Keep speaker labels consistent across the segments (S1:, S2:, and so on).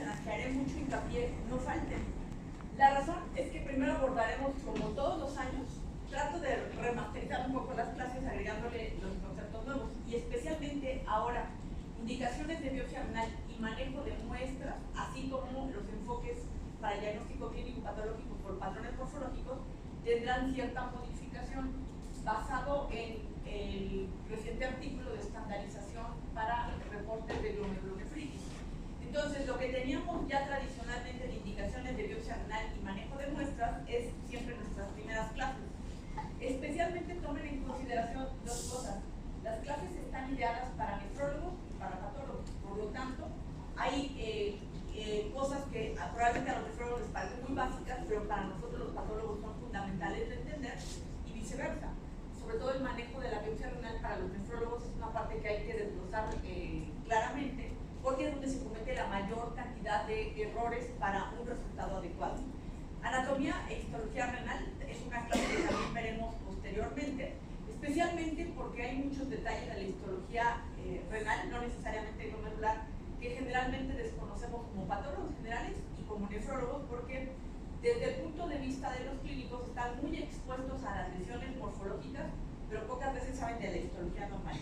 S1: en las que haré mucho hincapié no falten. La razón es que primero abordaremos, como todos los años, trato de remasterizar un poco las clases agregándole los conceptos nuevos y especialmente ahora indicaciones de biopsia renal y manejo de muestras, así como los enfoques para el diagnóstico clínico patológico por patrones morfológicos tendrán cierta modificación basado en el reciente artículo de estandarización para reportes de glomerulonefritis. Entonces, lo que teníamos ya tradicionalmente de indicaciones de biopsia renal y manejo de muestras es siempre nuestras primeras clases. Especialmente tomen en consideración dos cosas. Las clases están ideadas para nefrólogos y para patólogos. Por lo tanto, hay cosas que probablemente a los nefrólogos les parecen muy básicas, pero para nosotros los patólogos son fundamentales de entender y viceversa. Sobre todo el manejo de la biopsia renal para los nefrólogos es una parte que hay que desglosar claramente, porque es donde se comete la mayor cantidad de errores para un resultado adecuado. Anatomía e histología renal es una clase que también veremos posteriormente, especialmente porque hay muchos detalles de la histología renal, no necesariamente glomerular, que generalmente desconocemos como patólogos generales y como nefrólogos, porque desde el punto de vista de los clínicos están muy expuestos a las lesiones morfológicas, pero pocas veces saben de la histología normal.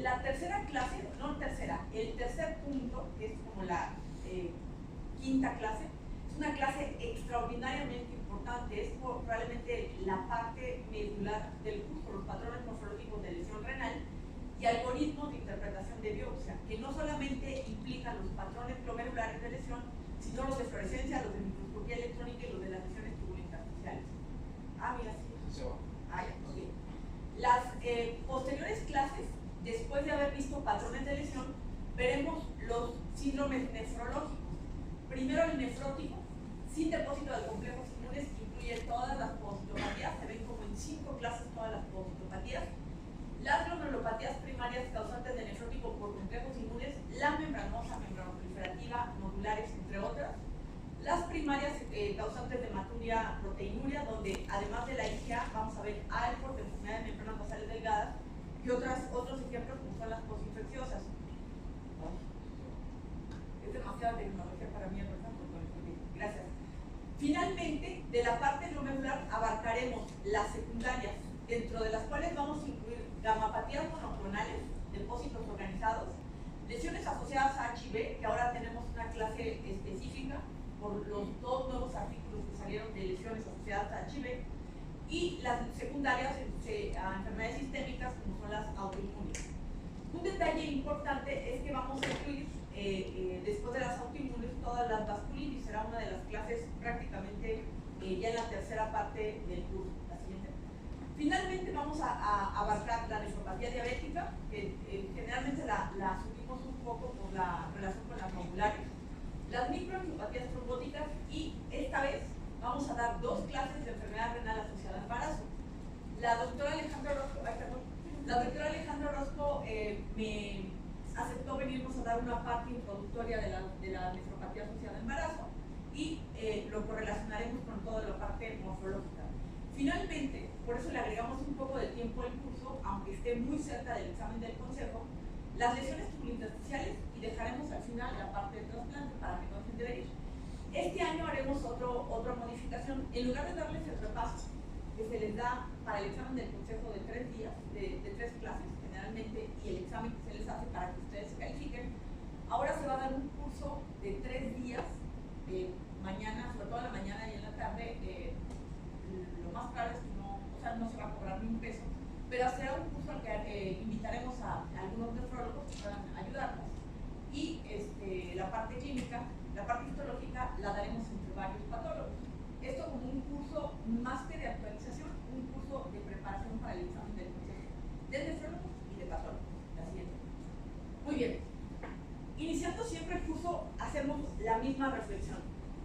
S1: La tercera clase, no tercera, el tercer punto, que es como la quinta clase, es una clase extraordinariamente importante, es probablemente la parte medular del curso, los patrones morfológicos de lesión renal y algoritmos de interpretación de biopsia, que no solamente implican los patrones glomerulares de lesión, sino los de fluorescencia, los de microscopía electrónica y los de las lesiones tubulentas sociales. Mira, sí. Okay. Las posteriores clases, después de haber visto patrones de lesión, veremos los síndromes nefrológicos. Primero el nefrótico, sin depósito de complejos inmunes, que incluye todas las positopatías, se ven como en 5 clases todas las positopatías. Las glomerulopatías primarias causantes de nefrótico por complejos inmunes, la membranosa, membranoproliferativa, nodulares, entre otras. Las primarias causantes de hematuria, proteinuria, donde además de la IgA vamos a ver ALPOR de enfermedades de membranas basales delgadas y otros ejemplos como son las postinfecciosas. Es demasiada tecnología para mí, ¿verdad? Gracias. Finalmente, de la parte glomerular abarcaremos las secundarias, dentro de las cuales vamos a incluir gamapatías monoclonales, depósitos organizados, lesiones asociadas a HIV, que ahora tenemos una clase específica por los 2 nuevos artículos que salieron de lesiones asociadas a HIV, y las secundarias a enfermedades sistémicas como son las autoinmunes. Un detalle importante es que vamos a incluir después de las autoinmunes todas las vasculitis, será una de las clases prácticamente ya en la tercera parte del curso. La siguiente. Finalmente vamos a abarcar la nefropatía diabética, que generalmente la asumimos un poco por la relación con las valvulares, las microangiopatías trombóticas y esta vez vamos a dar 2 clases de enfermedad renal asociada al embarazo. La doctora Alejandra Orozco me aceptó venirnos a dar una parte introductoria de la nefropatía asociada al embarazo y lo correlacionaremos con toda la parte morfológica. Finalmente, por eso le agregamos un poco de tiempo al curso, aunque esté muy cerca del examen del consejo, las lesiones tubulointersticiales y dejaremos al final la parte de trasplante para que no dejen de venir. Este año haremos otra modificación. En lugar de darles el repaso que se les da para el examen del consejo de 3 días, de 3 clases generalmente, y el examen que se les hace para que ustedes se califiquen, ahora se va a dar un curso de 3 días, mañana, sobre todo en la mañana y en la tarde. Lo más claro es que no se va a cobrar ni un peso, pero será un curso al que invitaremos a algunos nefrólogos que puedan ayudarnos. Y la parte clínica, la parte histológica, la daremos entre varios patólogos. Esto como un curso más que de actualización, un curso de preparación para el examen del consejo de nefrólogos y de patólogos. La siguiente. Muy bien. Iniciando siempre el curso, hacemos la misma reflexión.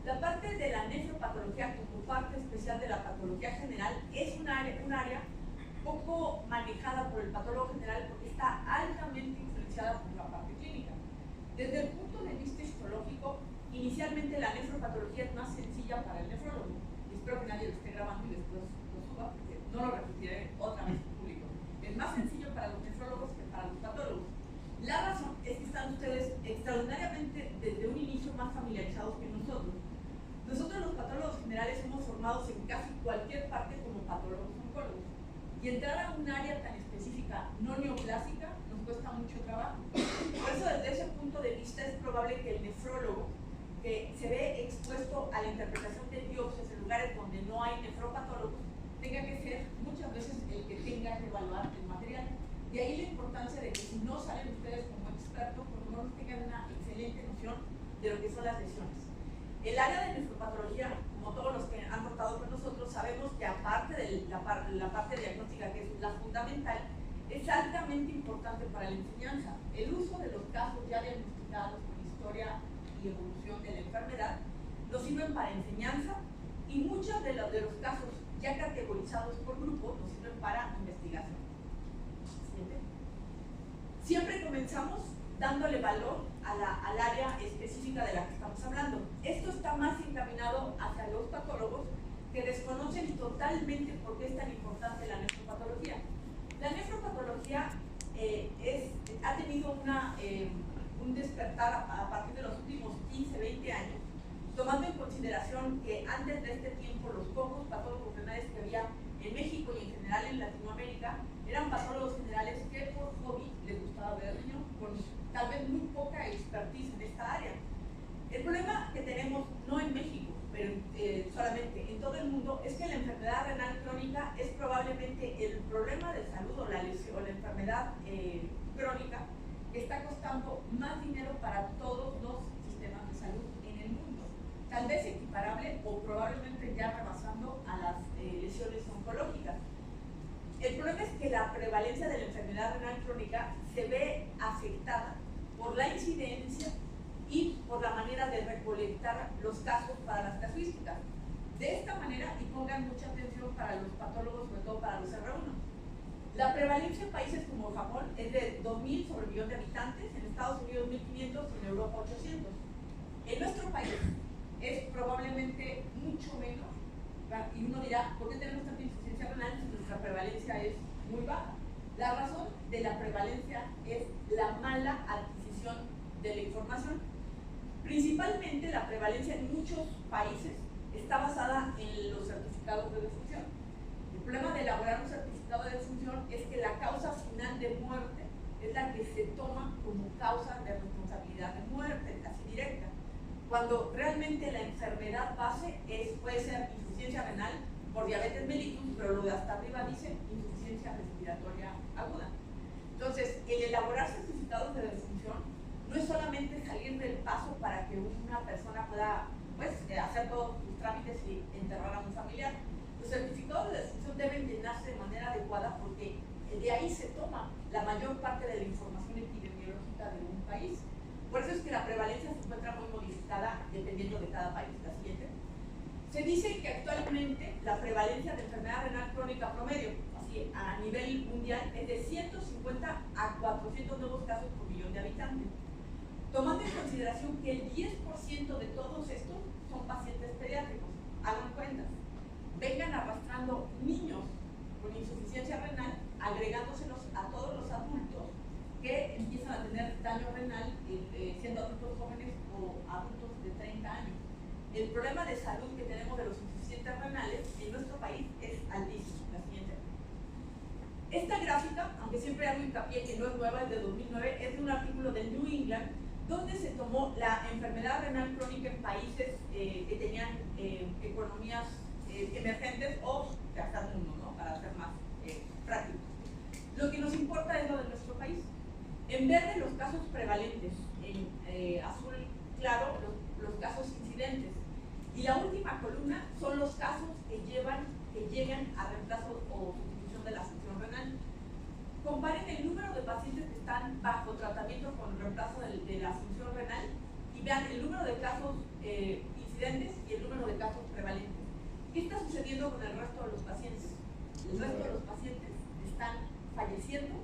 S1: La parte de la nefropatología como parte especial de la patología general es un área poco manejada por el patólogo general porque está altamente influenciada por la parte clínica. Desde el punto de vista histológico, inicialmente la nefropatología es más sencilla para el nefrólogo. Y espero que nadie lo esté grabando y después lo suba, porque no lo repetiré otra vez en público. Es más sencillo para los nefrólogos que para los patólogos. La razón es que están ustedes extraordinariamente desde un inicio más familiarizados que nosotros. Nosotros los patólogos generales somos formados en casi cualquier parte como patólogos oncólogos. Y entrar a un área tan específica, no neoclásica, nos cuesta mucho trabajo. Por eso, desde ese punto de vista, es probable que el nefrólogo, que se ve expuesto a la interpretación de biopsias en lugares donde no hay nefropatólogos, tenga que ser muchas veces el que tenga que evaluar el material. De ahí la importancia de que si no salen ustedes como expertos, por lo menos tengan una excelente noción de lo que son las lesiones. El área de nefropatología, como todos los que han tratado con nosotros, sabemos que aparte de la parte diagnóstica, que es la fundamental, es altamente importante para la enseñanza. El uso de los casos ya diagnosticados con historia y evolución de la enfermedad nos sirven para enseñanza, y muchos de los casos ya categorizados por grupo nos sirven para investigación. Siguiente. Siempre comenzamos dándole valor al área específica de la que estamos hablando. Esto está más encaminado hacia los patólogos que desconocen totalmente por qué es tan importante la nefropatología. La nefropatología ha tenido un despertar a partir de los últimos 15, 20 años, tomando en consideración que antes de este tiempo los pocos patólogos renales que había en México y en general en Latinoamérica eran patólogos generales que por hobby les gustaba ver niños con tal vez muy poca expertise en esta área. El problema que tenemos, no en México, pero solamente en todo el mundo, es que la enfermedad renal crónica es probablemente el problema de salud o la lesión, o la enfermedad crónica que está costando más dinero para todos los sistemas de salud en el mundo. Tal vez equiparable o probablemente ya rebasando a las lesiones oncológicas. El problema es que la prevalencia de la enfermedad renal crónica se ve afectada por la incidencia y por la manera de recolectar los casos para las casuísticas. De esta manera, y pongan mucha atención para los patólogos, sobre todo para los R1, la prevalencia en países como Japón es de 2.000 sobre millón de habitantes, en Estados Unidos 1.500 y en Europa 800. En nuestro país es probablemente mucho menos, y uno dirá, ¿por qué tenemos tanta insuficiencia renal si nuestra prevalencia es muy baja? La razón de la prevalencia es la mala adquisición de la información. Principalmente la prevalencia en muchos países está basada en los certificados de defunción. El problema de elaborar un certificado de defunción es que la causa final de muerte es la que se toma como causa de responsabilidad de muerte, así directa, cuando realmente la enfermedad base puede ser insuficiencia renal por diabetes mellitus, pero lo de hasta arriba dice insuficiencia respiratoria aguda. Entonces, el elaborar certificados de defunción no es solamente salir del paso para que una persona pueda hacer todos sus trámites y enterrar a un familiar. Los certificados de defunción deben llenarse de manera adecuada porque de ahí se toma la mayor parte de la información epidemiológica de un país. Por eso es que la prevalencia se encuentra muy modificada dependiendo de cada país. La siguiente. Se dice que actualmente la prevalencia de enfermedad renal crónica promedio, así a nivel mundial, es de 150 a 400 nuevos casos por millón de habitantes. Tomando en consideración que el 10% de todos estos son pacientes pediátricos, hagan cuentas, vengan arrastrando niños con insuficiencia renal, agregándoselos a todos los adultos que empiezan a tener daño renal siendo adultos jóvenes o adultos de 30 años. El problema de salud que tenemos de los insuficientes renales en nuestro país es altísimo. La siguiente. Esta gráfica, aunque siempre hago hincapié que no es nueva, es de 2009, es de un artículo de New England, donde se tomó la enfermedad renal crónica en países que tenían economías emergentes o hasta el mundo, ¿no? Para ser más prácticos. Lo que nos importa es lo de nuestro país. En verde, los casos prevalentes, en azul claro, los casos incidentes. Y la última columna son los casos que llegan a reemplazo o sustitución de la función renal. Comparen el número de pacientes que están bajo tratamiento con reemplazo de la función renal y vean el número de casos incidentes y el número de casos prevalentes. ¿Qué está sucediendo con el resto de los pacientes? El resto de los pacientes están falleciendo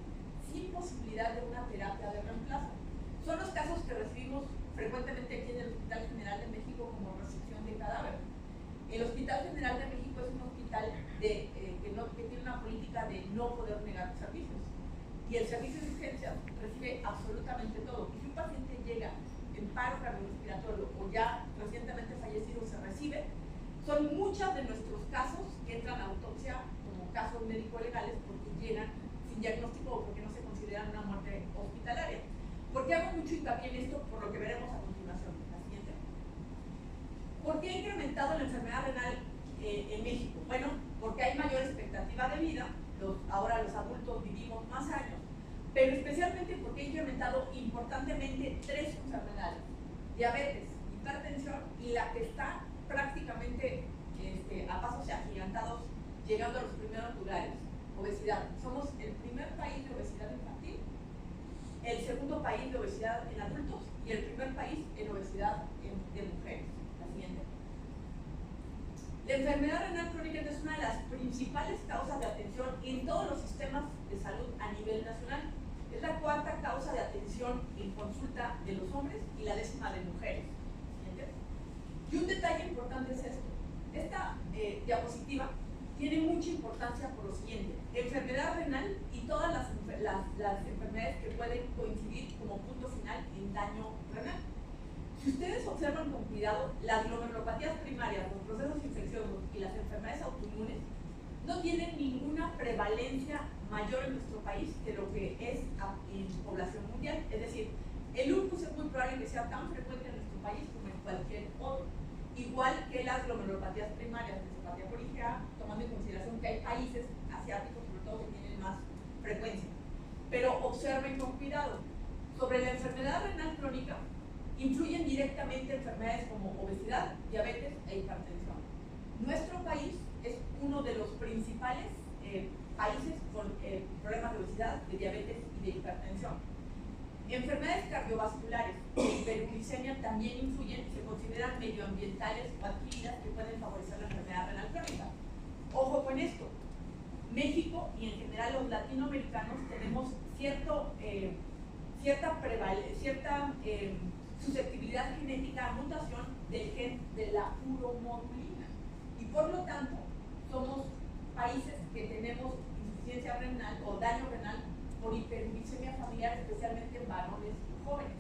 S1: sin posibilidad de una terapia de reemplazo. Son los casos que recibimos frecuentemente aquí en el Hospital General de México como recepción de cadáver. El Hospital General de México es un hospital que tiene una política de no poder negar servicios. Y el servicio de urgencias recibe absolutamente todo. Y si un paciente llega en paro cardiorrespiratorio o ya muchos de nuestros casos que entran a autopsia como casos médico-legales porque llegan sin diagnóstico o porque no se consideran una muerte hospitalaria. ¿Por qué hago mucho hincapié en esto? Por lo que veremos a continuación. La siguiente. ¿Por qué ha incrementado la enfermedad renal en México? Bueno, porque hay mayor expectativa de vida, ahora los adultos vivimos más años, pero especialmente porque ha incrementado importantemente 3 enfermedades: diabetes, hipertensión y la que está prácticamente a pasos agigantados llegando a los primeros lugares, obesidad. Somos el primer país de obesidad infantil, el segundo país de obesidad en adultos y el primer país en obesidad de mujeres. La siguiente. La enfermedad renal crónica es una de las principales causas de atención en todos los sistemas de salud a nivel nacional. Es la 4ª causa de atención en consulta de los hombres y la 10ª de mujeres. ¿Siguiente? Y un detalle importante es esto. Esta diapositiva tiene mucha importancia por lo siguiente: enfermedad renal y todas las enfermedades que pueden coincidir como punto final en daño renal. Si ustedes observan con cuidado, las glomerulopatías primarias, los procesos infecciosos y las enfermedades autoinmunes no tienen ninguna prevalencia mayor en nuestro país que lo que es en población mundial. Es decir, el lupus es muy probable que sea tan frecuente en nuestro país como en cualquier otro. Igual que las glomerulopatías primarias, nefropatía por IgA, tomando en consideración que hay países asiáticos, sobre todo, que tienen más frecuencia. Pero observen con cuidado. Sobre la enfermedad renal crónica, influyen directamente enfermedades como obesidad, diabetes e hipertensión. Nuestro país es uno de los principales países con problemas de obesidad, de diabetes y de hipertensión. Enfermedades cardiovasculares e hiperuricemia también influyen y se consideran medioambientales o adquiridas que pueden favorecer la enfermedad renal crónica. Ojo con esto. México y en general los latinoamericanos tenemos cierta susceptibilidad genética a mutación del gen de la uromodulina y por lo tanto somos países que tenemos insuficiencia renal o daño renal por hiperuricemia familiar, especialmente en varones y jóvenes.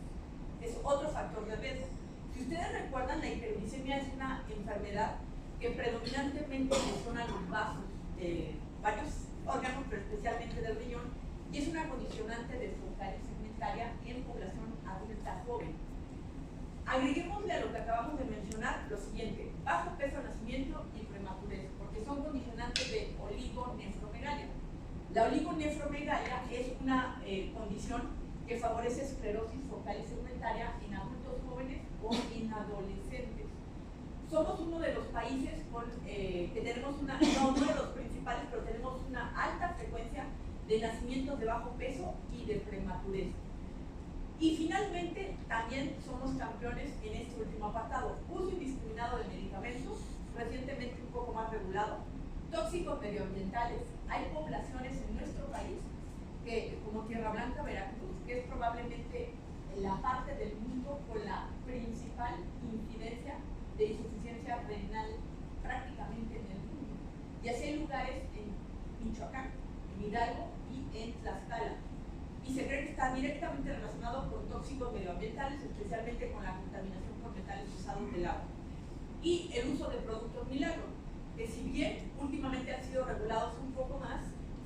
S1: Es otro factor de riesgo. Si ustedes recuerdan, la hiperuricemia es una enfermedad que predominantemente lesiona los vasos de varios órganos, pero especialmente del riñón, y es una condicionante de focalitis segmentaria en población adulta joven. Agreguémosle a lo que acabamos de mencionar lo siguiente: bajo peso de nacimiento y prematurez, porque son condicionantes de oligonefromegalia. La oligonefromegalia es una condición que favorece esclerosis focal y segmentaria en adultos jóvenes o en adolescentes. Somos uno de los países que tenemos no uno de los principales, pero tenemos una alta frecuencia de nacimientos de bajo peso y de prematurez. Y finalmente, también somos campeones en este último apartado: uso indiscriminado de medicamentos, recientemente un poco más regulado, tóxicos medioambientales. Hay poblaciones en nuestro país, como Tierra Blanca, Veracruz, que es probablemente la parte del mundo con la principal incidencia de insuficiencia renal prácticamente en el mundo. Y así hay lugares en Michoacán, en Hidalgo y en Tlaxcala. Y se cree que está directamente relacionado con tóxicos medioambientales, especialmente con la contaminación por metales usados del agua. Y el uso de productos milagro, que si bien últimamente han sido regulados un poco más,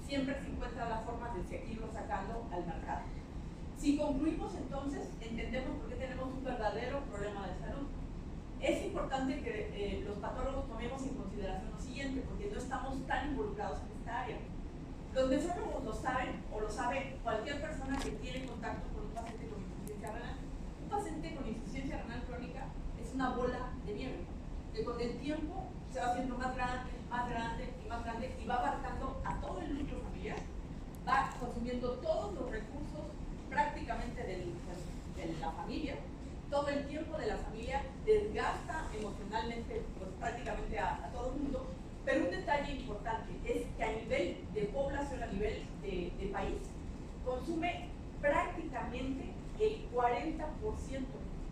S1: siempre se encuentra la forma de seguirlo sacando al mercado. Si concluimos entonces, entendemos por qué tenemos un verdadero problema de salud. Es importante que los patólogos tomemos en consideración lo siguiente, porque no estamos tan involucrados en esta área. Los nefrólogos lo saben, o lo sabe cualquier persona que tiene contacto con un paciente con insuficiencia renal. Un paciente con insuficiencia renal crónica es una bola de nieve, que con el tiempo se va haciendo más grande y va abarcando a todo el núcleo familiar, va consumiendo todos los recursos prácticamente de la familia, todo el tiempo de la familia, desgasta emocionalmente pues, prácticamente a todo el mundo. Pero un detalle importante es que a nivel de población, a nivel de país, consume prácticamente el 40%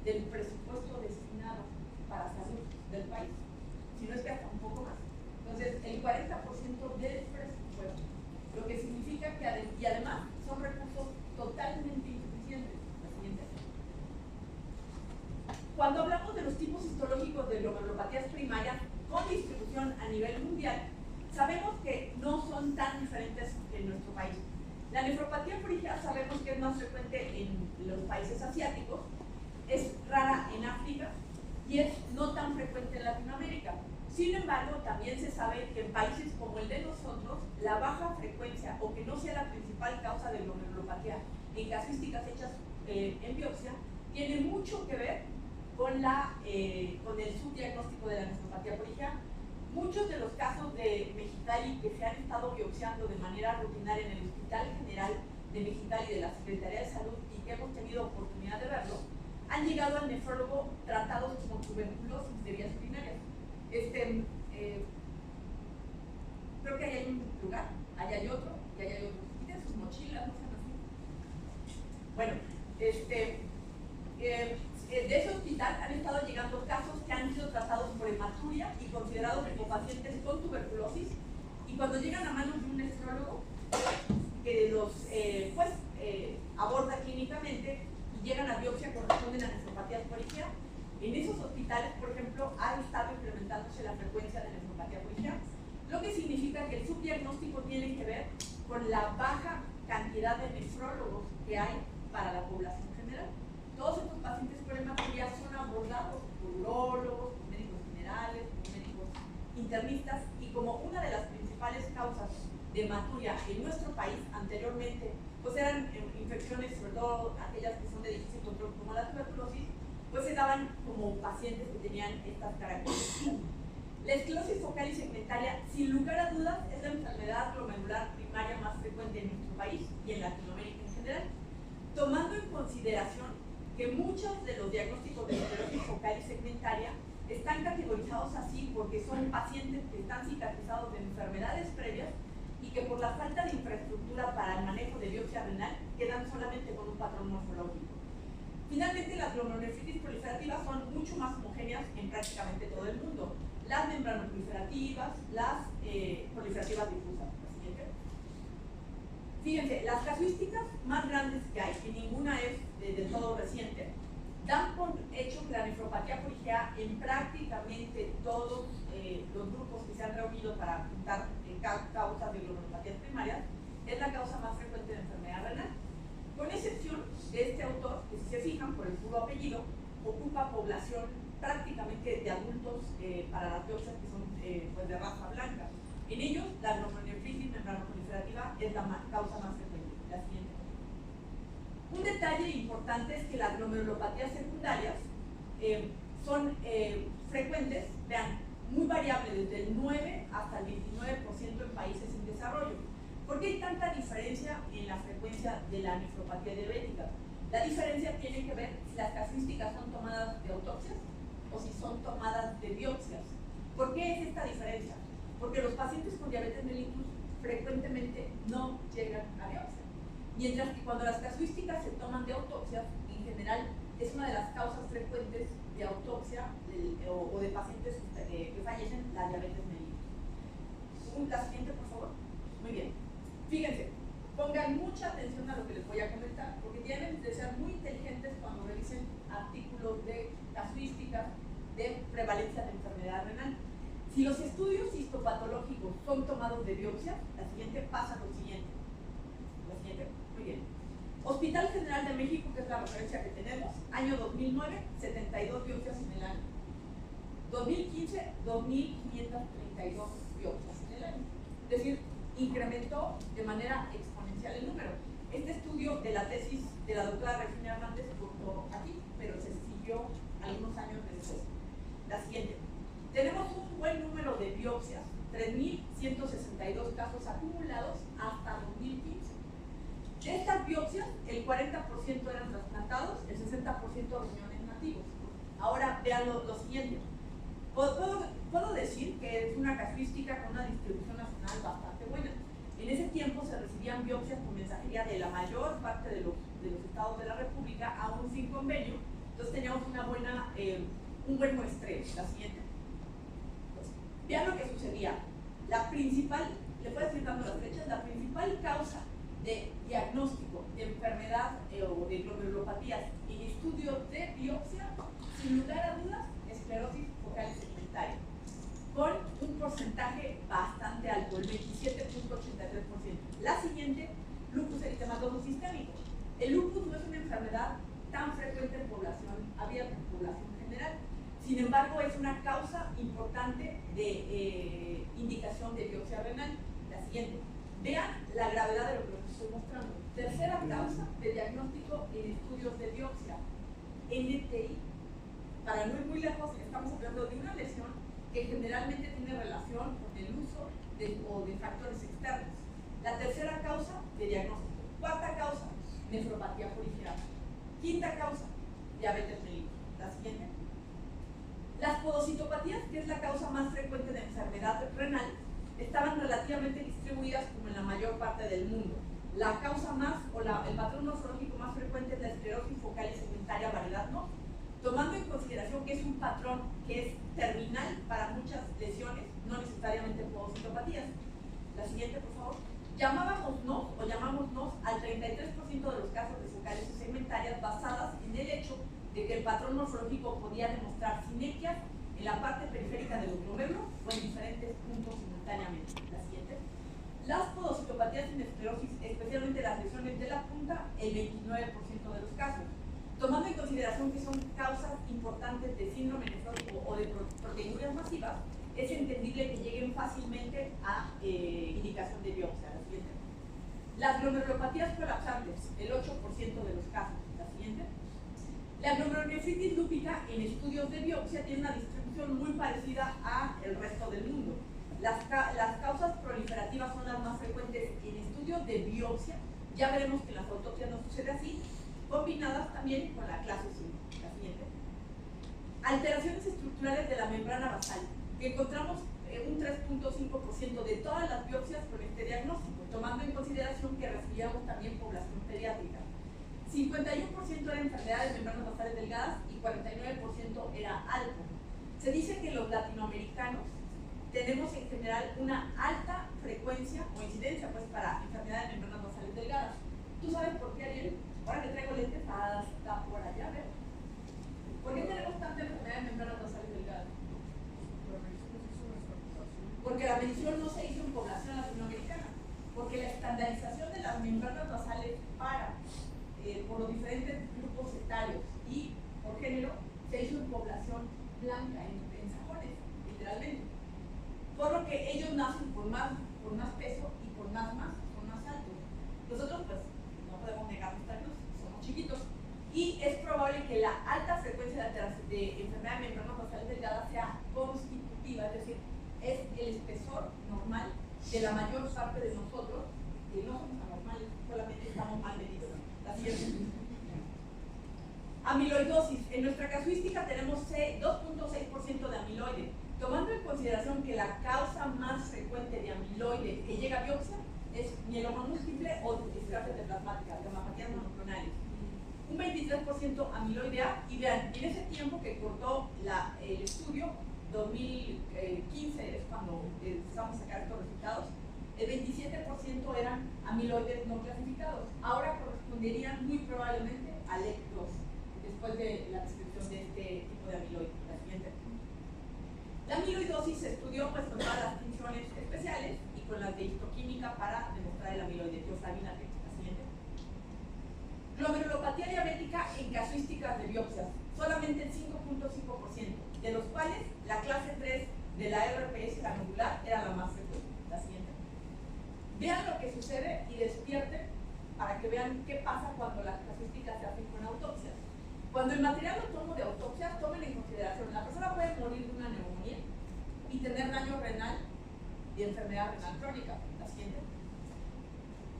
S1: del presupuesto destinado para salud del país, si no es que hasta un poco más. Entonces, el 40% del presupuesto, lo que significa que y además son recursos totalmente insuficientes. La siguiente. Cuando hablamos de los tipos histológicos de glomerulopatías primarias, con distribución a nivel mundial, sabemos que no son tan diferentes en nuestro país. La nefropatía por IgA sabemos que es más frecuente en los países asiáticos, es rara en África y es no tan frecuente en Latinoamérica. Sin embargo, también se sabe que en países como el de nosotros, la baja frecuencia o que no sea la principal causa de glomerulopatía en casuísticas hechas en biopsia, tiene mucho que ver con el subdiagnóstico de la nefropatía por IgA. Muchos de los casos de Mexicali que se han estado biopsiando de manera rutinaria en el Hospital General de Mexicali de la Secretaría de Salud y que hemos tenido oportunidad de verlo, han llegado al nefrólogo tratados como tuberculosis de vías urinarias. Creo que ahí hay un lugar, allá hay otro, y allá hay otro. Quiten sus mochilas, no sean así. Bueno, de ese hospital han estado llegando casos que han sido tratados por hematuria y considerados como pacientes con tuberculosis, y cuando llegan a manos de un nefrólogo que los aborda clínicamente y llegan a biopsia, corresponden a nefropatías por IgA. En esos hospitales, por ejemplo, ha estado incrementándose la frecuencia de nefropatía por IgA, lo que significa que el subdiagnóstico tiene que ver con la baja cantidad de nefrólogos que hay para la población general. Todos estos pacientes con hematuria son abordados por urólogos, por médicos generales, por médicos internistas, y como una de las principales causas de hematuria en nuestro país anteriormente pues eran infecciones, sobre todo aquellas que son de difícil control como la tuberculosis, pues se daban como pacientes que tenían estas características. La esclerosis focal y segmentaria, sin lugar a dudas, es la enfermedad glomerular primaria más frecuente en nuestro país y en Latinoamérica en general, tomando en consideración que muchos de los diagnósticos de esclerosis focal y segmentaria están categorizados así porque son pacientes que están cicatrizados de enfermedades previas y que por la falta de infraestructura para el manejo de biopsia renal quedan solamente con un patrón morfológico. Finalmente, las glomerulonefritis proliferativas son mucho más homogéneas en prácticamente todo el mundo. Las membranoproliferativas, las proliferativas difusas. Fíjense, las casuísticas más grandes que hay, y ninguna es del todo reciente, dan por hecho que la nefropatía por IgA en prácticamente todos los grupos que se han reunido para apuntar causas de glomerulopatías primarias es la causa más frecuente de enfermedad renal, con excepción de este autor, que si se fijan por el puro apellido, ocupa población prácticamente de adultos para las biopsias que son pues de raza blanca. En ellos, la glomerulonefritis membranoproliferativa es la causa más frecuente. La siguiente. Un detalle importante es que las glomerulopatías secundarias son frecuentes, vean, muy variables, desde el 9 hasta el 29% en países en desarrollo. ¿Por qué hay tanta diferencia en la frecuencia de la nefropatía diabética? La diferencia tiene que ver si las casuísticas son tomadas de autopsias o si son tomadas de biopsias. ¿Por qué es esta diferencia? Porque los pacientes con diabetes mellitus frecuentemente no llegan a biopsia. Mientras que cuando las casuísticas se toman de autopsias, en general es una de las causas frecuentes de autopsia o de pacientes que fallecen, la diabetes mellitus. La siguiente, por favor. Muy bien. Fíjense, pongan mucha atención a lo que les voy a comentar, porque tienen de ser muy inteligentes cuando revisen artículos de casuísticas de prevalencia de enfermedad renal. Si los estudios histopatológicos son tomados de biopsia, la siguiente pasa lo siguiente. La siguiente, muy bien. Hospital General de México, que es la referencia que tenemos, año 2009, 72 biopsias en el año. 2015, 2.532 biopsias en el año. Es decir, incrementó de manera exponencial el número. Este estudio de la tesis de la doctora Regina Hernández cortó aquí, pero se siguió algunos años después. La siguiente. Tenemos un buen número de biopsias, 3.162 casos acumulados hasta 2015. De estas biopsias, el 40% eran trasplantados, el 60% riñones nativos. Ahora vean lo siguiente. Puedo decir que es una casuística con una distribución nacional bastante buena. En ese tiempo se recibían biopsias con mensajería de la mayor parte de los estados de la República, aún sin convenio. Entonces teníamos un buen muestreo. La siguiente. Vean lo que sucedía. La principal, le puedo decir dando las fechas, la principal causa de diagnóstico de enfermedad o de glomerulopatías en estudios de biopsia, sin lugar a dudas, esclerosis focal y segmentaria, con porcentaje bastante alto, el 27.83%. La siguiente, lupus eritematoso sistémico. El lupus no es una enfermedad tan frecuente en población abierta, en población general. Sin embargo, es una causa importante de indicación de biopsia renal. La siguiente. Vean la gravedad de lo que les estoy mostrando. Tercera causa de diagnóstico en estudios de biopsia. NTI. Para no ir muy lejos, estamos hablando de una lesión que generalmente tiene relación con el uso de factores externos. La tercera causa de diagnóstico. Cuarta causa, nefropatía periférica. Quinta causa, diabetes mellitus. La siguiente. Las podocitopatías, que es la causa más frecuente de enfermedad renal, estaban relativamente distribuidas como en la mayor parte del mundo. La causa más, el patrón nosológico más frecuente es la esclerosis focal y segmentaria variedad no, tomando en consideración que es un patrón que es terminal para muchas lesiones, no necesariamente podocitopatías. La siguiente, por favor. Llamámonos al 33% de los casos de focales y segmentarias basadas en el hecho de que el patrón morfológico podía demostrar sinergias en la parte periférica de los glomérulos o en diferentes puntos simultáneamente. La siguiente. Las podocitopatías sin esclerosis, especialmente las lesiones de la punta, el 29% de los casos. Tomando en consideración que son causas importantes de síndrome nefrótico o de proteinurias masivas, es entendible que lleguen fácilmente a indicación de biopsia. La siguiente. Las glomerulopatías colapsantes, el 8% de los casos. La siguiente. La glomerulonefritis lúpica en estudios de biopsia tiene una distribución muy parecida al resto del mundo. Las causas proliferativas son las más frecuentes en estudios de biopsia. Ya veremos que en las autopsias no sucede así, combinadas también con la clase 5. La siguiente. Alteraciones estructurales de la membrana basal, que encontramos un 3.5% de todas las biopsias con este diagnóstico, tomando en consideración que recibíamos también población pediátrica. 51% era enfermedad de membranas basales delgadas y 49% era algo. Se dice que los latinoamericanos tenemos en general una alta frecuencia o incidencia pues para enfermedad de membranas basales delgadas. ¿Tú sabes por qué, Ariel? Ahora que traigo lentes, está por allá, ¿ver? ¿Por qué tenemos tanta enfermedad de membranas basales delgadas? Porque la medición no se hizo en población latinoamericana. Porque la estandarización de las membranas basales por los diferentes grupos etarios y por género se hizo en población blanca, en sajones, literalmente. Por lo que ellos nacen con más peso y con más masa, son más altos. Nosotros, pues, no podemos negar nuestra cruz, somos chiquitos. Y es probable que la alta frecuencia de enfermedad de membranas basales delgadas sea constitutiva, es decir, es el espesor normal de la mayor parte de nosotros, que no somos anormales, solamente estamos mal medidos. La siguiente. Amiloidosis. En nuestra casuística tenemos 2.6% de amiloide. Tomando en consideración que la causa más frecuente de amiloide que llega a biopsia es mieloma múltiple o discrasia plasmática, gammatopatías monoclonales. Un 23% amiloide A, y vean, en ese tiempo que cortó el estudio, 2015 es cuando empezamos a sacar estos resultados, el 27% eran amiloides no clasificados. Ahora corresponderían muy probablemente a LEC2, después de la descripción de este tipo de amiloide. La siguiente. La amiloidosis se estudió pues, con todas las tinciones especiales y con las de histoquímica para demostrar el amiloide, tioflavina T. La siguiente. Glomerulopatía diabética en casuísticas de biopsias, solamente el 5.5%, de los cuales la clase 3 de la RPS, la nodular, era la más frecuente. La siguiente. Vean lo que sucede y despierten para que vean qué pasa cuando las casuísticas se hacen con autopsias. Cuando el material lo tomo de autopsia, tomen en consideración, la persona puede morir de una neumonía y tener daño renal y enfermedad renal crónica. La siguiente.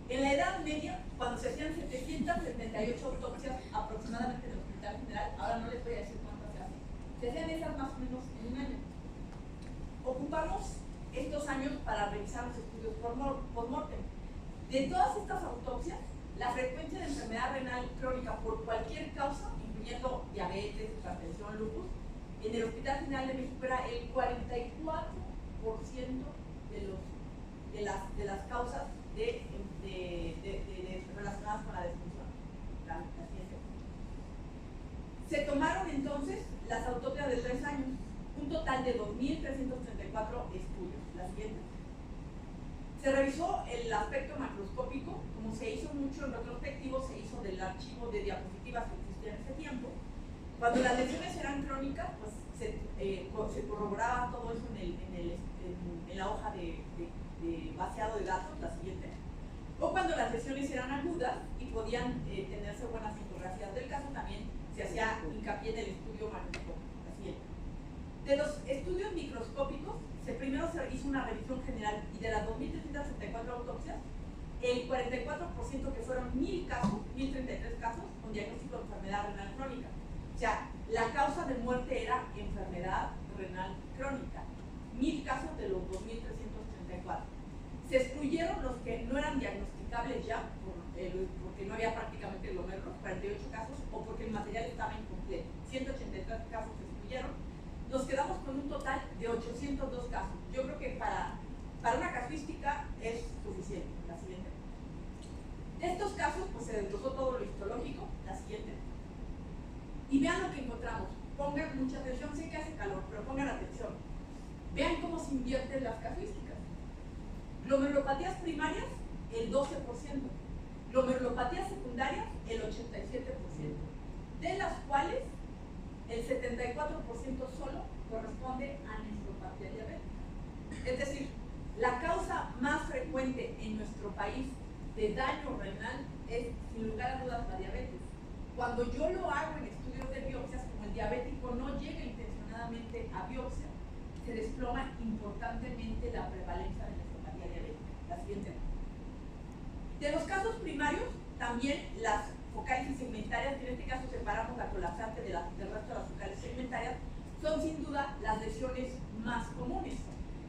S1: En la Edad Media, cuando se hacían 778 autopsias aproximadamente en el Hospital General, ahora no les voy a decir cuántas se hacen, se hacían esas más o menos en un año. Ocupamos estos años para revisar los estudios post-mortem. De todas estas autopsias, la frecuencia de enfermedad renal crónica por cualquier causa, incluyendo diabetes, hipertensión, lupus, en el Hospital General de México era el 44% de las causas relacionadas con la disfunción. La siguiente. Se tomaron entonces las autopsias de 3 años. Un total total de 2.334 estudios. La siguiente. Se revisó el aspecto macroscópico, como se hizo mucho en retrospectivo, se hizo del archivo de diapositivas que existía en ese tiempo. Cuando las lesiones eran crónicas, pues se corroboraba todo eso en la hoja de vaciado de datos, la siguiente. O cuando las lesiones eran agudas y podían tenerse buenas fotografías del caso, también se hacía hincapié en el estudio macroscópico, la siguiente. De los estudios microscópicos, primero se hizo una revisión general y de las 2.364 autopsias, el 44% que fueron 1.000 casos, 1.033 casos, con diagnóstico de enfermedad renal crónica. O sea, la causa de muerte era enfermedad renal crónica. 1.000 casos de los 2.334. Se excluyeron los que no eran diagnosticables ya, porque no había prácticamente glomérulos, 48 casos, o porque el material estaba incompleto. 183 casos se excluyeron. Nos quedamos con un total de 802 casos. Yo creo que para una casuística es suficiente. La siguiente. De estos casos, pues se desglosó todo lo histológico. La siguiente. Y vean lo que encontramos. Pongan mucha atención. Sé que hace calor, pero pongan atención. Vean cómo se invierten las casuísticas. Glomerulopatías primarias, el 12%. Glomerulopatías secundarias, el 87%. De las cuales el 74% solo corresponde a nefropatía diabética. Es decir, la causa más frecuente en nuestro país de daño renal es, sin lugar a dudas, la diabetes. Cuando yo lo hago en estudios de biopsias, como el diabético no llega intencionadamente a biopsia, se desploma importantemente la prevalencia de nefropatía diabética. La siguiente. De los casos primarios, también las focales y segmentarias, que en este caso separamos la colapsante del resto de las focales segmentarias, son sin duda las lesiones más comunes,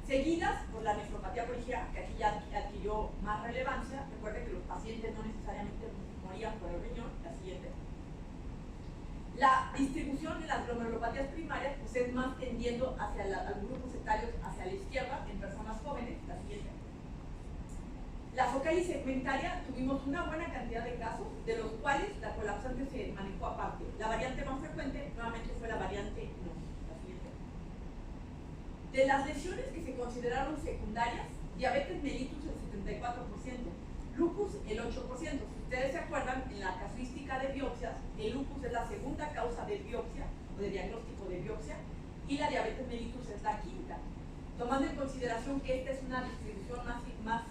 S1: seguidas por la nefropatía corígea, que aquí ya adquirió más relevancia. Recuerden que los pacientes no necesariamente morían por el riñón. La siguiente. La distribución de las glomerulopatías primarias pues es más tendiendo hacia los grupos etarios hacia la izquierda en personas jóvenes. La siguiente. La focal y segmentaria tuvimos una buena cantidad de casos, de los cuales la colapsante se manejó aparte. La variante más frecuente nuevamente fue la variante no. La siguiente. De las lesiones que se consideraron secundarias, diabetes mellitus el 74%, lupus el 8%. Si ustedes se acuerdan, en la casuística de biopsias, el lupus es la segunda causa de biopsia o de diagnóstico de biopsia y la diabetes mellitus es la quinta. Tomando en consideración que esta es una distribución más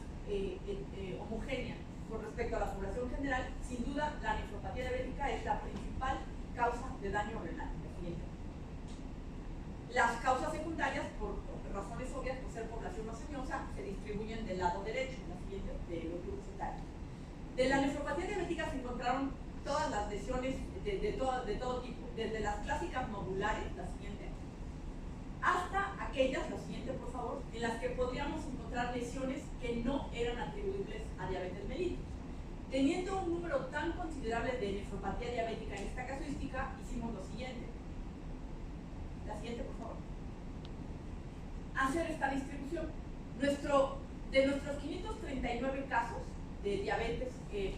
S1: homogénea con respecto a la población general, sin duda la nefropatía diabética es la principal causa de daño renal. Las causas secundarias, por razones obvias, por ser población no señosa, se distribuyen del lado derecho, la siguiente, de los grupos etarios. De la nefropatía diabética se encontraron todas las lesiones de todo tipo, desde las clásicas nodulares, la siguiente, hasta aquellas, la siguiente por favor, en las que podríamos encontrar lesiones que no eran atribuibles a diabetes mellitus. Teniendo un número tan considerable de nefropatía diabética en esta casuística, hicimos lo siguiente. La siguiente, por favor. Hacer esta distribución. De nuestros 539 casos de diabetes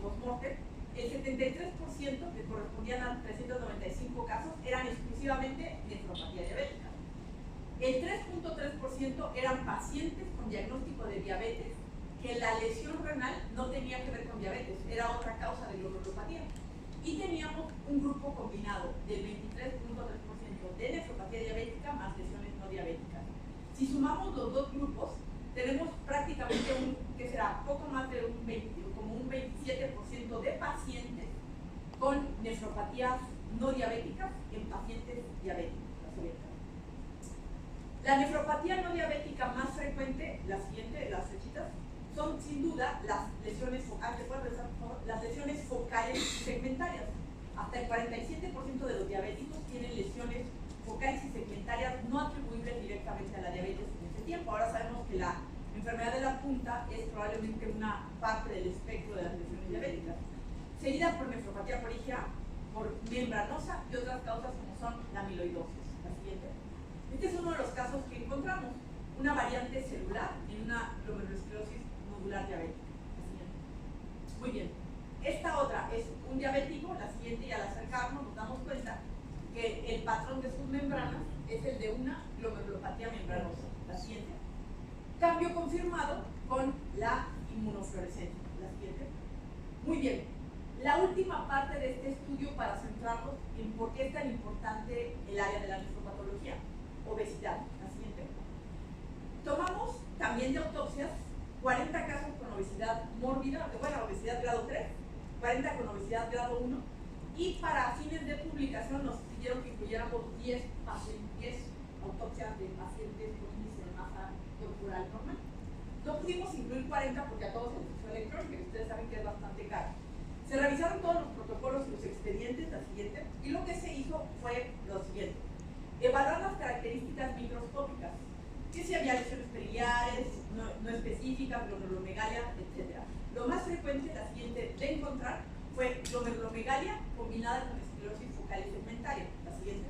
S1: post-mortem, el 73%, que correspondían a 395 casos, eran exclusivamente nefropatía diabética. El 3.3% eran pacientes con diagnóstico de diabetes, que la lesión renal no tenía que ver con diabetes, era otra causa de glomerulopatía. Y teníamos un grupo combinado del 23.3% de nefropatía diabética más lesiones no diabéticas. Si sumamos los dos grupos, tenemos prácticamente que será poco más de como un 27% de pacientes con nefropatías no diabéticas en pacientes diabéticos. La nefropatía no diabética más frecuente, la siguiente, las flechitas, son sin duda las lesiones focales, las lesiones focales segmentarias. Hasta el 47% de los diabéticos tienen lesiones focales y segmentarias no atribuibles directamente a la diabetes en ese tiempo. Ahora sabemos que la enfermedad de la punta es probablemente una parte del espectro de las lesiones diabéticas, seguida por nefropatía corígea, por membranosa y otras causas como son la amiloidosis. La siguiente. Este es uno de los casos que encontramos, una variante celular en una glomerulosclerosis nodular diabética. La siguiente. Muy bien. Esta otra es un diabético, la siguiente, y al acercarnos nos damos cuenta que el patrón de sus membranas es el de una glomerulopatía membranosa. La siguiente. Cambio confirmado con la inmunofluorescencia. La siguiente. Muy bien. La última parte de este estudio para centrarnos en por qué es tan importante el área de la nefropatología. Obesidad. La siguiente. Tomamos también de autopsias 40 casos con obesidad mórbida, bueno, obesidad grado 3, 40 con obesidad grado 1, y para fines de publicación nos pidieron que incluyéramos 10 autopsias de pacientes con índice de masa corporal normal. No pudimos incluir 40 porque a todos se les hizo electrónica, y ustedes saben que es bastante caro. Se revisaron todos los protocolos y los expedientes, la siguiente, y lo que se hizo fue lo siguiente: evaluar las características microscópicas, que si había lesiones periliares, no específicas, glomerulomegalia, etc. Lo más frecuente, la siguiente, de encontrar fue glomerulomegalia combinada con esclerosis focal y segmentaria. La siguiente.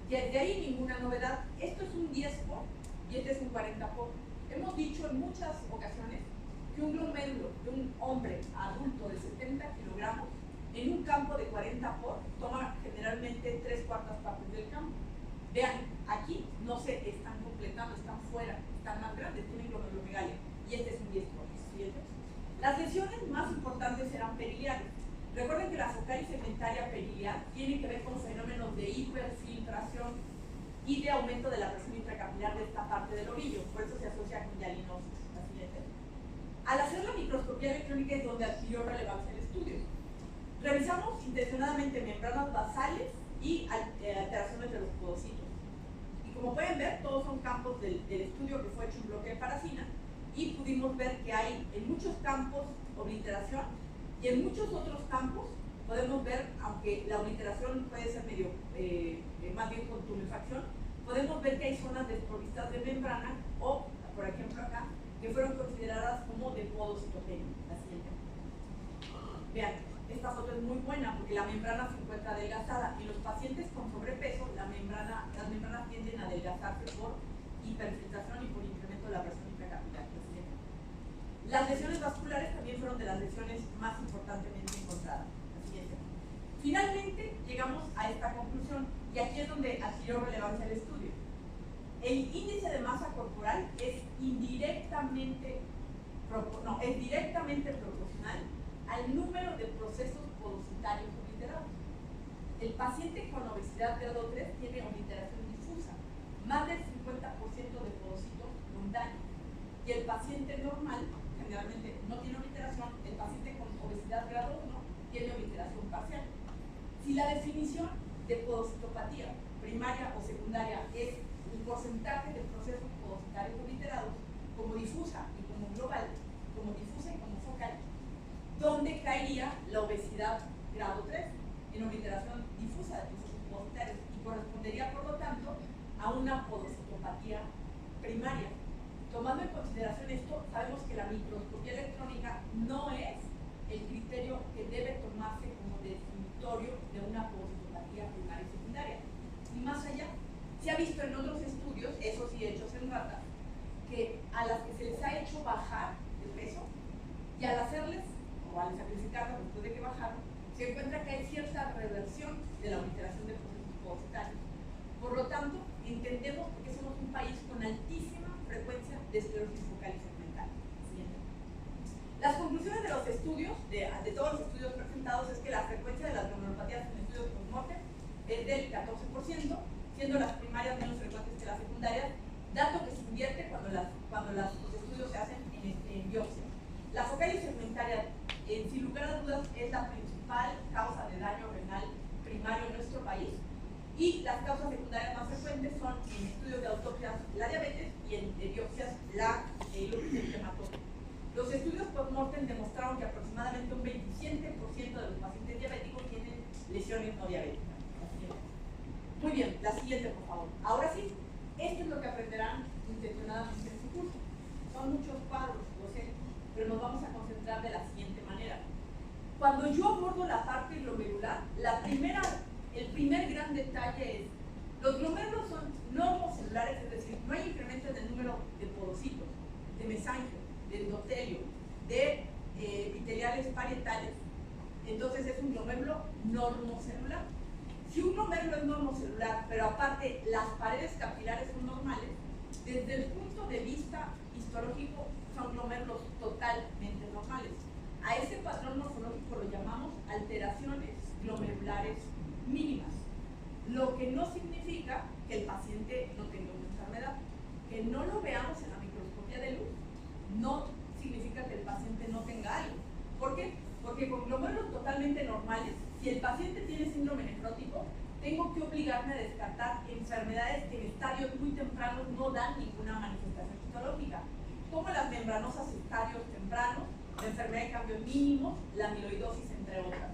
S1: Desde ahí ninguna novedad. Esto es un 10 por y este es un 40 por. Hemos dicho en muchas ocasiones que un glomérulo de un hombre adulto de 70 kilogramos en un campo de 40 por toma generalmente 3/4 partes del campo. Vean, aquí no se están completando, están fuera, están más grandes, tienen glomerulomegalia, y este es un 10 por. ¿Siguiente? Las lesiones más importantes eran periliares. Recuerden que la focal y segmentaria periliar tiene que ver con fenómenos de hiperfiltración y de aumento de la presión intracapilar de esta parte del ovillo, por eso se asocia con hialinosis. La siguiente. Al hacer la microscopía electrónica es donde adquirió relevancia el estudio. Revisamos intencionadamente membranas basales y alteraciones de los podocitos. Y como pueden ver, todos son campos del estudio que fue hecho en bloque de parafina, y pudimos ver que hay en muchos campos obliteración y en muchos otros campos podemos ver, aunque la obliteración puede ser medio, más bien con tumefacción, podemos ver que hay zonas desprovistas de membrana o, por ejemplo acá, que fueron consideradas como de podocitopenia. La siguiente. Vean, esta foto es muy buena porque la membrana se encuentra adelgazada. En los pacientes con sobrepeso, las membranas tienden a adelgazarse por hiperfiltración y por incremento de la presión intracapilar. Las lesiones vasculares también fueron de las lesiones más importantemente encontradas. La siguiente. Finalmente llegamos a esta conclusión, y aquí es donde adquirió relevancia el estudio. El índice de masa corporal es directamente proporcional al número de procesos podocitarios obliterados. El paciente con obesidad grado 3 tiene obliteración difusa, más del 50% de podocitos con daño, y el paciente normal generalmente no tiene obliteración. El paciente con obesidad grado 1 tiene obliteración parcial. Si la definición de podocitopatía primaria o secundaria es un porcentaje de procesos podocitarios obliterados, como difusa y como global, como difusa y como focal, ¿dónde caería la obesidad grado 3? En obliteración difusa de procesos podocitarios, y correspondería, por lo tanto, a una podocitopatía primaria. Tomando en consideración esto, sabemos que la microscopía electrónica no es el criterio que debe tomarse como definitorio de una podocitopatía primaria y secundaria. Y más allá, se ha visto en otros estudios, eso sí hechos en ratas, que a las que se les ha hecho bajar el peso, y al hacerles, o al sacrificarlas después de que bajaron, se encuentra que hay cierta reversión de la obliteración de procesos podocitarios. Por lo tanto, entendemos que somos un país con altísima frecuencia de esclerosis focal y segmentaria. Siguiente. Las conclusiones de los estudios, de todos los estudios presentados, es que la frecuencia de las glomerulopatías en estudios post-mortem es del 14%, siendo las primarias menos frecuentes que las secundarias, dato que se invierte cuando los estudios se hacen en biopsia. La focal y segmentaria, sin lugar a dudas, es la principal causa de daño renal primario en nuestro país, y las causas secundarias más frecuentes son en estudios de autopsias la diabetes y en biopsias la lupus eritematosa. Los estudios post-mortem demostraron que aproximadamente un 27% de los pacientes diabéticos tienen lesiones no diabéticas. Muy bien, la siguiente, por favor. Ahora sí, esto es lo que aprenderán intencionadamente en su curso. Son muchos cuadros, lo sé, pero nos vamos a concentrar de la siguiente manera. Cuando yo abordo la parte glomerular, el primer gran detalle es: los glomérulos son normocelulares, es decir, no hay incremento en el número de podocitos, de mesangios, de endotelio, de epiteliales parietales. Entonces es un glomérulo normocelular. Si un glomérulo es normocelular, pero aparte las paredes capilares son normales, desde el punto de vista histológico son glomérulos totalmente normales. A ese patrón morfológico lo llamamos alteraciones glomerulares mínimas, lo que no significa que el paciente no tenga una enfermedad. Que no lo veamos en la microscopía de luz no significa que el paciente no tenga algo. ¿Por qué? Porque con glomérulos totalmente normales, si el paciente tiene síndrome nefrótico, tengo que obligarme a descartar enfermedades que en estadios muy tempranos no dan ninguna manifestación histológica, como las membranosas en estadios tempranos, la enfermedad de cambios mínimos, la amiloidosis, entre otras.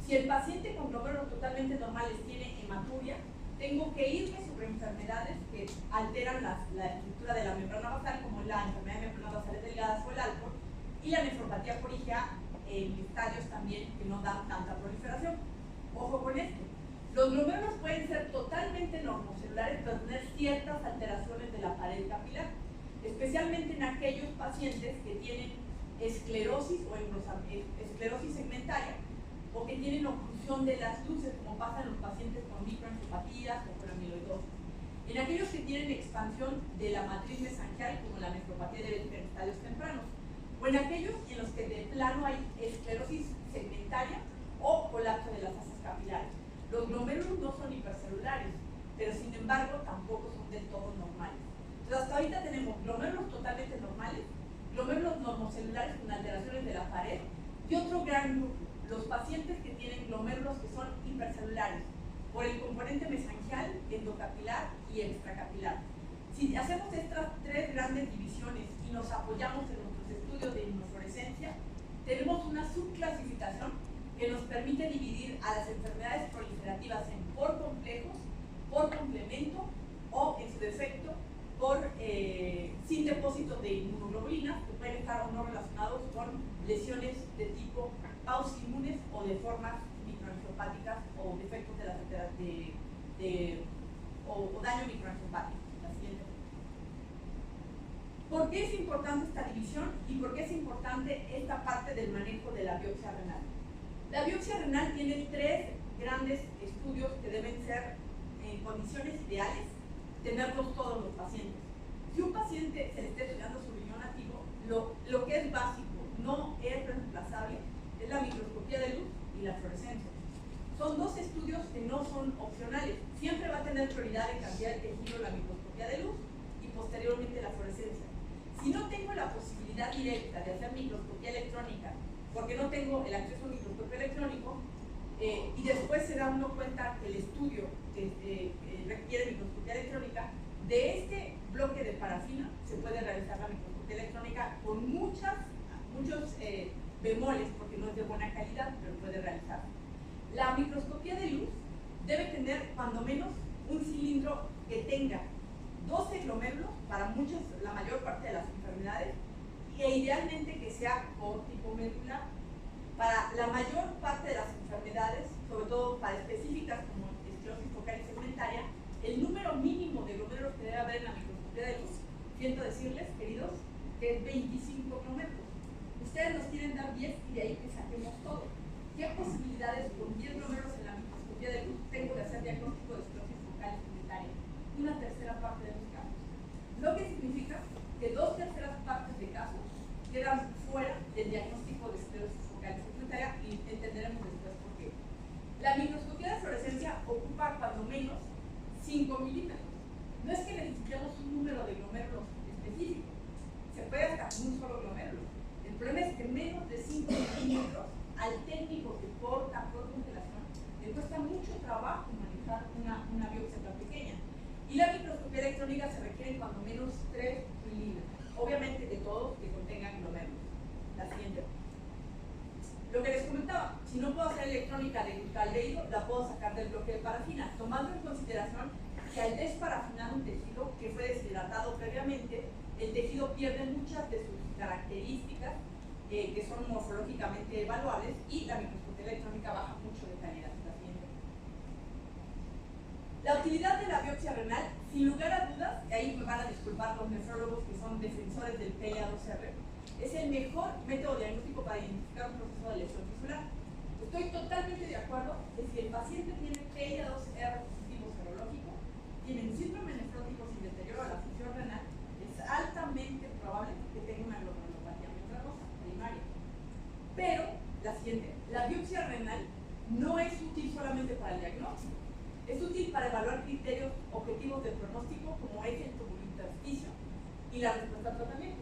S1: Si el paciente con glomérulos totalmente normales tiene hematuria, tengo que irme sobre enfermedades que alteran la estructura de la membrana basal, como la enfermedad de membranas basales delgadas o el Alport, y la nefropatía por IgA en estadios también que no dan tanta proliferación. Ojo con esto. Los glomérulos pueden ser totalmente normocelulares, pero tener ciertas alteraciones de la pared capilar, especialmente en aquellos pacientes que tienen esclerosis o esclerosis segmentaria, o que tienen oclusión de las luces, como pasa en los pacientes con microangiopatía o con amiloidosis. En aquellos que tienen expansión de la matriz mesangial, como la nefropatía diabética en estadios tempranos, o en aquellos en los que de plano hay esclerosis segmentaria o colapso de las asas capilares. Los glomérulos no son hipercelulares, pero sin embargo tampoco son del todo normales. Entonces, hasta ahorita tenemos glomérulos totalmente normales, glomérulos normocelulares con alteraciones de la pared, y otro gran grupo, los pacientes que tienen glomérulos que son hipercelulares, por el componente mesangial, endocapilar y extracapilar. Si hacemos estas tres grandes divisiones y nos apoyamos en nuestros estudios de inmunofluorescencia, tenemos una subclasificación que nos permite dividir a las enfermedades proliferativas en por complejos, por complemento o, en su defecto, por sin depósitos de inmunoglobulinas, que pueden estar o no relacionados con lesiones de tipo autoinmunes o de formas microangiopáticas o defectos de las o daño microangiopático. La siguiente. ¿Por qué es importante esta división y por qué es importante esta parte del manejo de la biopsia renal? La biopsia renal tiene tres grandes estudios que deben ser en condiciones ideales, tenerlos todos los pacientes. Si un paciente se le está estudiando su riñón nativo, lo que es básico, no es reemplazable, es la microscopía de luz y la fluorescencia. Son dos estudios que no son opcionales. Siempre va a tener prioridad en cantidad de tejido la microscopía de luz y posteriormente la fluorescencia. Si no tengo la posibilidad directa de hacer microscopía electrónica, porque no tengo el acceso a microscopio electrónico, y después se da uno cuenta que el estudio requiere microscopía electrónica, de este bloque de parafina se puede realizar la microscopía electrónica con muchos bemoles, porque no es de buena calidad, pero puede realizar. La microscopía de luz debe tener cuando menos un cilindro que tenga 12 glomérulos para la mayor parte de las enfermedades, e idealmente que sea tipo medular. Para la mayor parte de las enfermedades, sobre todo para específicas como esclerosis focal y segmentaria, el número mínimo de glomérulos que debe haber en la microscopía de luz, siento decirles, queridos, que es 25 glomérulos. Ustedes nos quieren dar 10 y de ahí que saquemos todo. ¿Qué posibilidades con 10 glomérulos en la microscopía de luz tengo de hacer diagnóstico de esclerosis focal y segmentaria? Una tercera parte de los casos. Lo que significa que 2/3 partes de casos quedan fuera del diagnóstico de esclerosis focal y segmentaria, y entenderemos después por qué. La microscopía de fluorescencia ocupa cuando menos 5 milímetros. No es que necesitemos un número de glomérulos específico, se puede hasta un solo glomérulo. El problema es que menos de 5 milímetros al técnico que corta por congelación le cuesta mucho trabajo manejar una biopsia tan pequeña. Y la microscopía electrónica se requiere cuando menos 3 milímetros. Obviamente de todos que contengan glomérulos. La siguiente. Lo que les comentaba, si no puedo hacer electrónica de glutaldehido, la puedo sacar del bloque de parafina, tomando en consideración que al desparafinar un tejido que fue deshidratado previamente, el tejido pierde muchas de sus características que son morfológicamente evaluables, y la microscopía electrónica baja mucho de calidad. La siguiente. La utilidad de la biopsia renal, sin lugar a dudas, y ahí me van a disculpar los nefrólogos que son defensores del PLA2R, es el mejor método diagnóstico para identificar un proceso de lesión tisular. Estoy totalmente de acuerdo que si el paciente tiene PLA2R tienen síndrome nefrótico sin deterioro de la función renal, es altamente probable que tenga una glomerulopatía membranosa primaria. Pero, la siguiente, la biopsia renal no es útil solamente para el diagnóstico, es útil para evaluar criterios objetivos de pronóstico como es el tubulointersticio y la respuesta al tratamiento.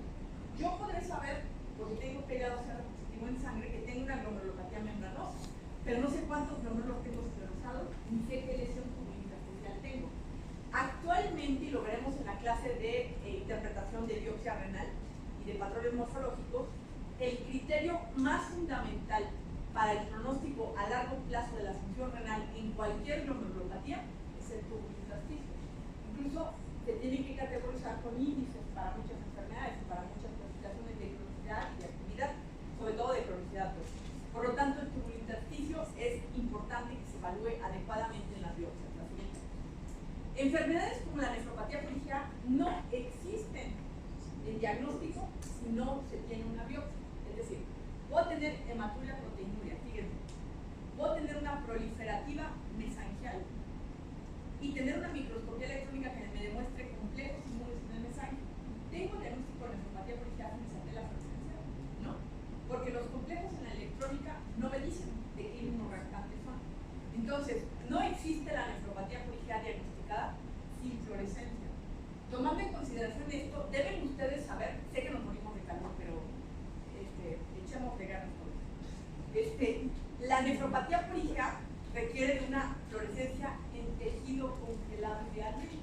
S1: Yo podré saber, porque tengo PLA2R positivo en sangre, que tengo una glomerulopatía membranosa, pero no sé cuántos glomérulos tengo esclerosados, ni sé qué lesión tubulointersticial tengo. Actualmente, y lo veremos en la clase de interpretación de biopsia renal y de patrones morfológicos, el criterio más fundamental para el pronóstico a largo plazo de la función renal en cualquier glomerulopatía es el tubulointersticio. Incluso se tiene que categorizar con índices para muchas enfermedades, para muchas clasificaciones de cronicidad y de actividad, sobre todo de cronicidad. Por lo tanto, el tubulointersticio es importante que se evalúe adecuadamente en las biopsias. La siguiente. Enfermedades como la nefropatía por IgA no existen en diagnóstico si no se tiene una biopsia. Es decir, puedo tener hematuria proteinuria, fíjense, puedo tener una proliferativa mesangial y tener una microscopía electrónica que me demuestre complejos inmunes en el mesangio. ¿Tengo diagnóstico de nefropatía por IgA sin saber la fluorescencia? No, porque los complejos en la electrónica no me dicen de qué inmunoreactantes son. Entonces, no existe la nefropatía por IgA diagnosticada sin fluorescencia. Tomando en consideración esto, deben ustedes saber, sé que nos morimos de calor, pero echamos de ganas por eso. La nefropatía por IgA requiere de una fluorescencia en tejido congelado idealmente.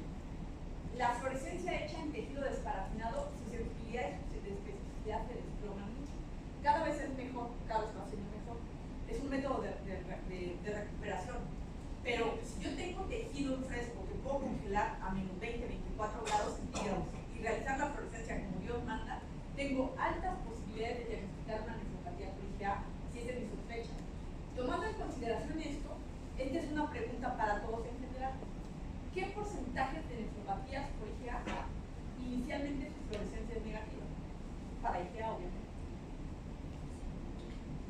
S1: La fluorescencia hecha en tejido desparafinado, su sensibilidad y su especificidad se desploman mucho. Cada vez es mejor, cada vez va siendo mejor. Es un método de recuperación. Pero si yo tengo tejido fresco que puedo congelar a menos 20, 24 grados centígrados y realizar la fluorescencia como Dios manda, tengo altas posibilidades de diagnosticar una nefropatía por IgA si esa es mi sospecha. Tomando en consideración esto, esta es una pregunta para todos en general. ¿Qué porcentaje de nefropatías por IgA inicialmente su fluorescencia es negativa? Para IgA, obviamente.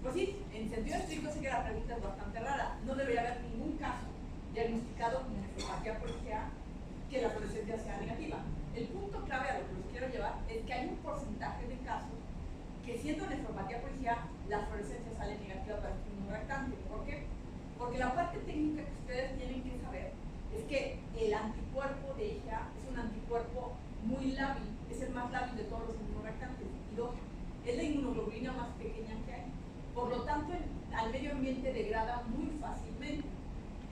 S1: Pues sí, en sentido estricto sé que la pregunta es bastante rara. No debería haber ningún caso diagnosticado como nefropatía por IgA que la fluorescencia sea negativa. El punto clave a lo que los quiero llevar es que hay un porcentaje de casos que siendo nefropatía por IgA, la fluorescencia sale negativa para el inmunoreactante. ¿Por qué? Porque la parte técnica que ustedes tienen que saber es que el anticuerpo de IgA es un anticuerpo muy lábil, es el más lábil de todos los inmunoreactantes. Y dos, es la inmunoglobulina más pequeña que hay. Por lo tanto, al medio ambiente degrada muy fácilmente.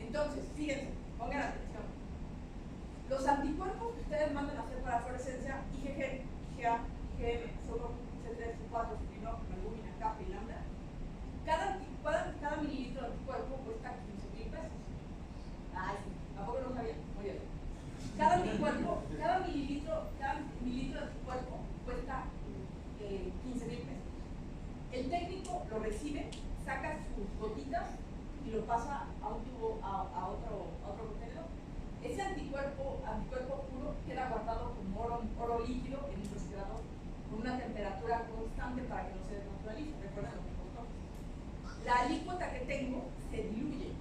S1: Entonces, fíjense, pongan atención. Los anticuerpos que ustedes mandan a hacer para fluorescencia, IgG, IgA, IgM, C3, C4, succinógeno, albúmina, kappa y lambda, cada mililitro de anticuerpo cuesta 15,000 pesos. Ay, sí, ¿tampoco no sabían? Muy bien. Cada mililitro de anticuerpo cuesta 15,000 pesos. El técnico lo recibe, saca sus gotitas y lo pasa a un tubo, a otro contenedor. Ese anticuerpo puro queda guardado como oro líquido en un refrigerador con una temperatura constante para que no se desnaturalice. Recuerden lo que costó. La alícuota que tengo se diluye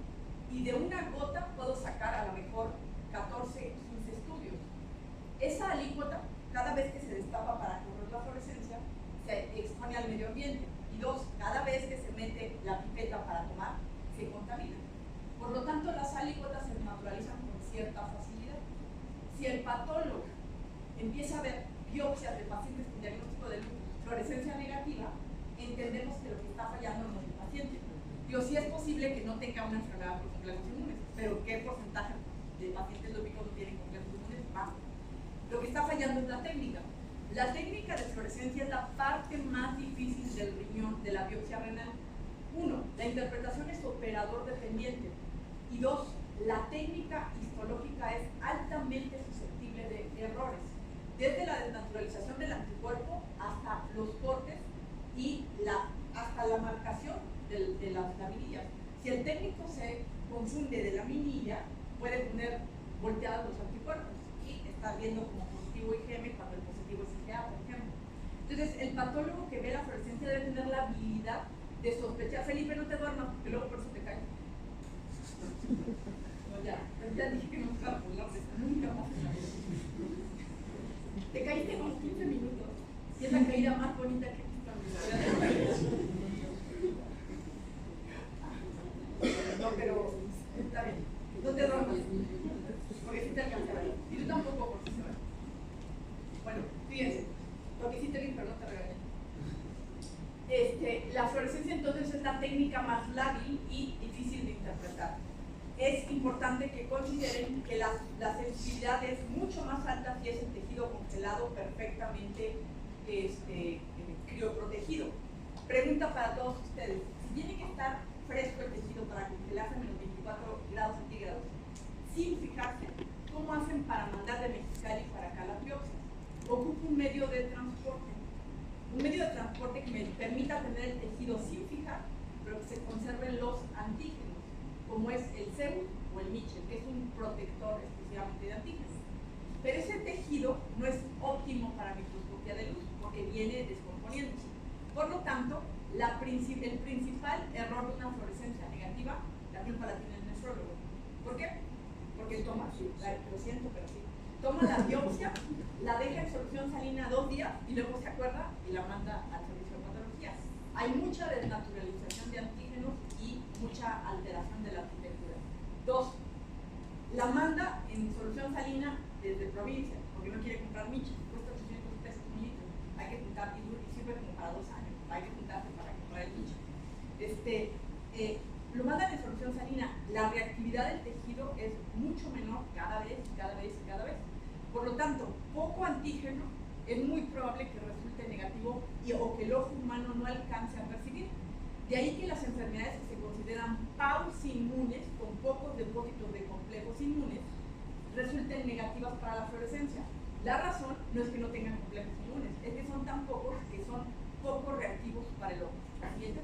S1: y de una gota puedo sacar a lo mejor 14, 15 estudios. Esa alícuota, cada vez que se destapa para correr la fluorescencia, se expone al medio ambiente. Y dos, cada vez que se mete la pipeta para tomar, se contamina. Por lo tanto, las alícuotas se naturalizan con cierta facilidad. Si el patólogo empieza a ver biopsias de pacientes con diagnóstico de fluorescencia negativa, entendemos que lo que está fallando no es el paciente. Digo, sí es posible que no tenga una enfermedad por complejos inmunes, pero ¿qué porcentaje de pacientes lóbicos no tienen complejos inmunes? Bajo. Lo que está fallando es la técnica. La técnica de fluorescencia es la parte más difícil del riñón, de la biopsia renal. Uno, la interpretación es operador dependiente. Y dos, la técnica histológica es altamente susceptible de errores. Desde la desnaturalización del anticuerpo hasta los cortes y hasta la marcación de las laminillas. Si el técnico se confunde de laminilla, puede poner volteados los anticuerpos y estar viendo como positivo IgM cuando el positivo es IgA, por ejemplo. Entonces, el patólogo que ve la fluorescencia debe tener la habilidad de sospechar. Felipe, no te duermas, porque luego por eso te caes. No, ya dije que no me iba a burlar de esto, nunca Te caíste como 15 minutos y es la caída más bonita que he visto en mi vida. No, pero está bien. No te duermas, porque sí te alcanzará. Y tú tampoco, porque se va. Bueno, fíjense, porque sí te vi, pero no te regañé. La fluorescencia entonces es la técnica más lábil y difícil de interpretar. Es importante que consideren que la sensibilidad es mucho más alta si es el tejido congelado perfectamente crioprotegido. Pregunta para todos ustedes: si tiene que estar fresco el tejido para congelarse a menos 24 grados centígrados, sin fijarse, ¿cómo hacen para mandar de Mexicali para acá las biopsias? Ocupo un medio de transporte. Un medio de transporte que me permita tener el tejido sin fijar, pero que se conserven los antígenos, como es el Zeus o el Mitchell, que es un protector exclusivamente de antígenos. Pero ese tejido no es óptimo para microscopía de luz, porque viene descomponiéndose. Por lo tanto, el principal error de una fluorescencia negativa, la culpa la tiene el nefrólogo. ¿Por qué? Porque él toma, lo siento, pero sí. Toma la biopsia, la deja en solución salina 2 días y luego se acuerda y la manda al servicio de patología. Hay mucha desnaturalización de antígenos y mucha alteración de la arquitectura. 2. La manda en solución salina desde provincia, porque no quiere comprar Micha, cuesta 800 pesos un litro. Hay que juntar y sirve como para 2 años. Hay que juntarse para comprar el Micha. Lo mandan en solución salina. La reactividad del tejido es mucho menor cada vez. Por lo tanto, poco antígeno es muy probable que resulte negativo o que el ojo humano no alcance a percibir. De ahí que las enfermedades que se consideran pausinmunes, con pocos depósitos de complejos inmunes, resulten negativas para la fluorescencia. La razón no es que no tengan complejos inmunes, es que son tan pocos que son poco reactivos para el ojo. ¿Siguiente?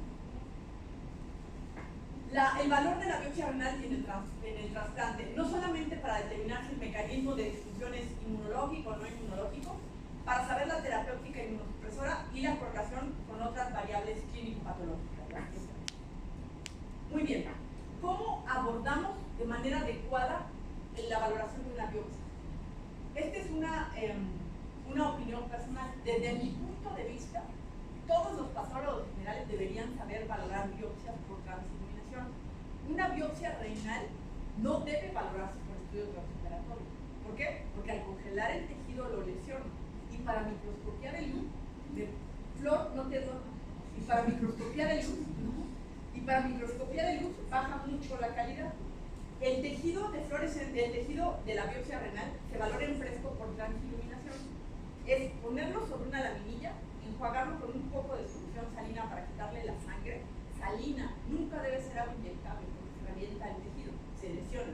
S1: El valor de la biopsia renal en el trasplante, no solamente para determinar si el mecanismo de disfunción es inmunológico o no inmunológico, para saber la terapéutica inmunosupresora y la correlación con otras variables clínico-patológicas. Muy bien, ¿cómo abordamos de manera adecuada la valoración de una biopsia? Esta es una opinión personal. Desde mi punto de vista, todos los patólogos generales deberían saber valorar biopsias por transiluminación. Una biopsia renal no debe valorarse por estudio transoperatorio. ¿Por qué? Porque al congelar el tejido lo lesiona. Y para microscopía de luz, Flor, no te duermas. Y para microscopía de luz, baja mucho la calidad. El tejido de fluorescencia, el tejido de la biopsia renal se valora en fresco por transiluminación. Es ponerlo sobre una laminilla, enjuagarlo con un poco de solución salina para quitarle la sangre. Salina, nunca debe ser agua inyectable porque se revienta el tejido, se lesiona.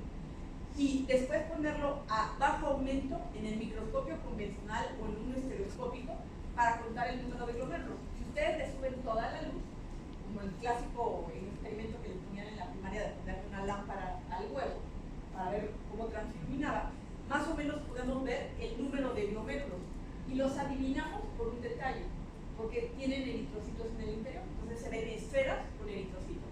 S1: Y después ponerlo a bajo aumento en el microscopio convencional o en un estereoscópico para contar el número de glomérulos. Si ustedes le suben toda la luz, como el clásico experimento que le ponían en la primaria de ponerle una lámpara al huevo para ver cómo transiluminaba, más o menos podemos ver el número de glomérulos y los adivinamos por un detalle, porque tienen eritrocitos en el interior, entonces se ven esferas con eritrocitos.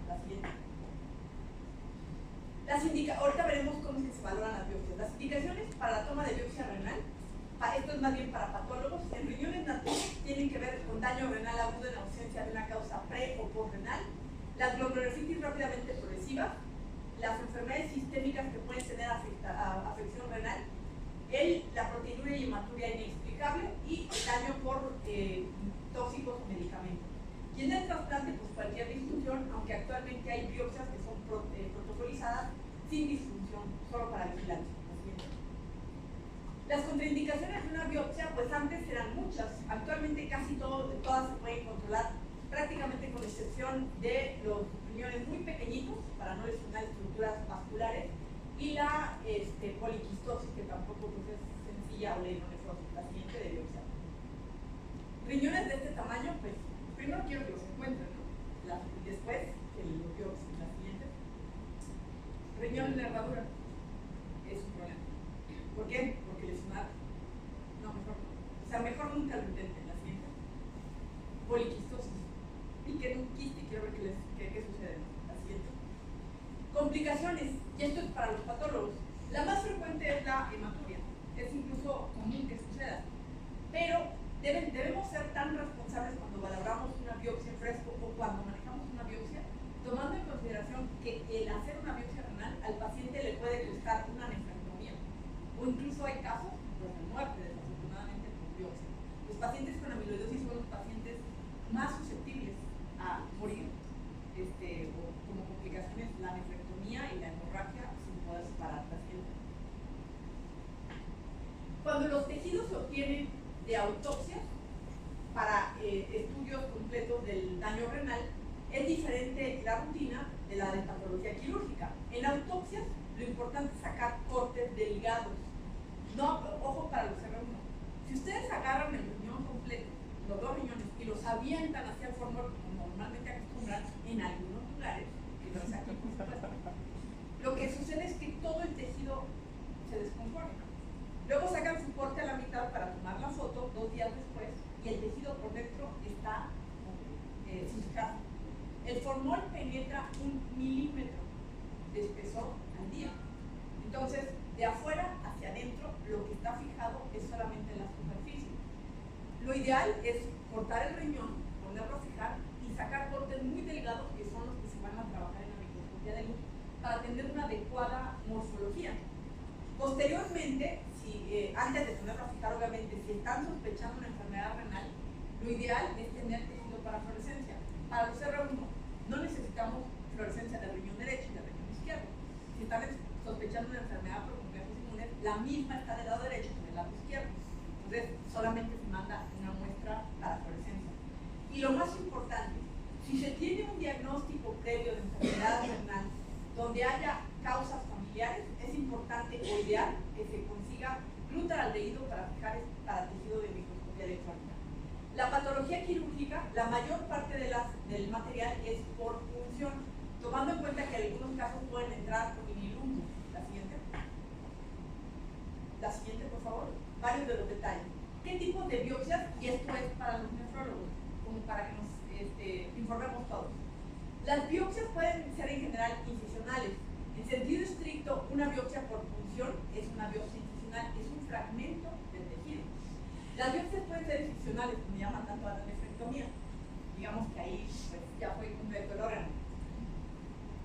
S1: La siguiente. Ahorita veremos cómo es que se valoran las biopsias. Las indicaciones para la toma de biopsia renal, esto es más bien para patólogos, en riñones nativos tienen que ver con daño renal agudo en ausencia de una causa pre o postrenal, las glomerulonephritis rápidamente progresivas, las enfermedades sistémicas que pueden tener afección renal, la proteinuria y hematuria inexplicable y daño por tóxicos o medicamentos. Y en el trasplante, pues cualquier disfunción, aunque actualmente hay biopsias que son protocolizadas sin disfunción, solo para vigilancia. Las contraindicaciones de una biopsia, pues antes eran muchas, actualmente casi todas se pueden controlar, prácticamente con excepción de los riñones muy pequeñitos, para no lesionar estructuras vasculares, y la poliquistosis, que tampoco pues, es sencilla o lenonefrosis, la siguiente de biopsia. Riñones de este tamaño, pues primero quiero que los encuentren, ¿no? Después que los biopsien. La siguiente. Riñón en nervadura es un problema. ¿Por qué? Porque lesionar. No, mejor no. O sea, mejor nunca lo intenten. La siguiente. Poliquistosis. Piquen un quiste y quiero ver qué sucede. La siguiente. Complicaciones. Y esto es para los patólogos. La más frecuente es la hematuria. Es incluso común que suceda. los tejidos se obtienen de autopsias para estudios completos del daño renal, es diferente la rutina de la de patología quirúrgica. En autopsias, lo importante es sacar cortes delgados. No, ojo para los R1. Si ustedes agarran el riñón completo, los dos riñones, y los avientan hacia el formol, como normalmente acostumbran en algunos lugares, y los aquí, por supuesto, lo que sucede es que todo el tejido se descompone. Luego sacan su corte a la mitad para tomar la foto 2 días después, y el tejido por dentro está fijado. El formol penetra 1 milímetro de espesor al día. Entonces, de afuera hacia adentro, lo que está fijado es solamente la superficie. Lo ideal es cortar el riñón, ponerlo a fijar y sacar cortes muy delgados, que son los que se van a trabajar en la microscopía de luz, para tener una adecuada morfología. Posteriormente, antes de ponerlo a fijar, obviamente, si están sospechando una enfermedad renal, lo ideal es tener tejido para fluorescencia. Para los R1 no necesitamos fluorescencia del riñón derecho y del riñón izquierdo. Si están sospechando una enfermedad por complejos inmunes, la misma está del lado derecho que del lado izquierdo. Entonces, solamente se manda una muestra para fluorescencia. Y lo más importante, si se tiene un diagnóstico previo de enfermedad renal donde haya causas familiares, es importante o ideal que se consiga glutaraldehído para fijar para tejido de microscopía electrónica. La patología quirúrgica, la mayor parte del material es por punción, tomando en cuenta que en algunos casos pueden entrar con inilumbo. La siguiente, por favor. Varios de los detalles. ¿Qué tipo de biopsias? Y esto es para los nefrólogos, como para que nos informemos todos. Las biopsias pueden ser en general incisionales. En sentido estricto, una biopsia por punción es una biopsia incisional, es un fragmento del tejido. Las biopsias pueden ser incisionales, como llaman tanto a la nefrectomía. Digamos que ahí pues, ya fue completo el órgano.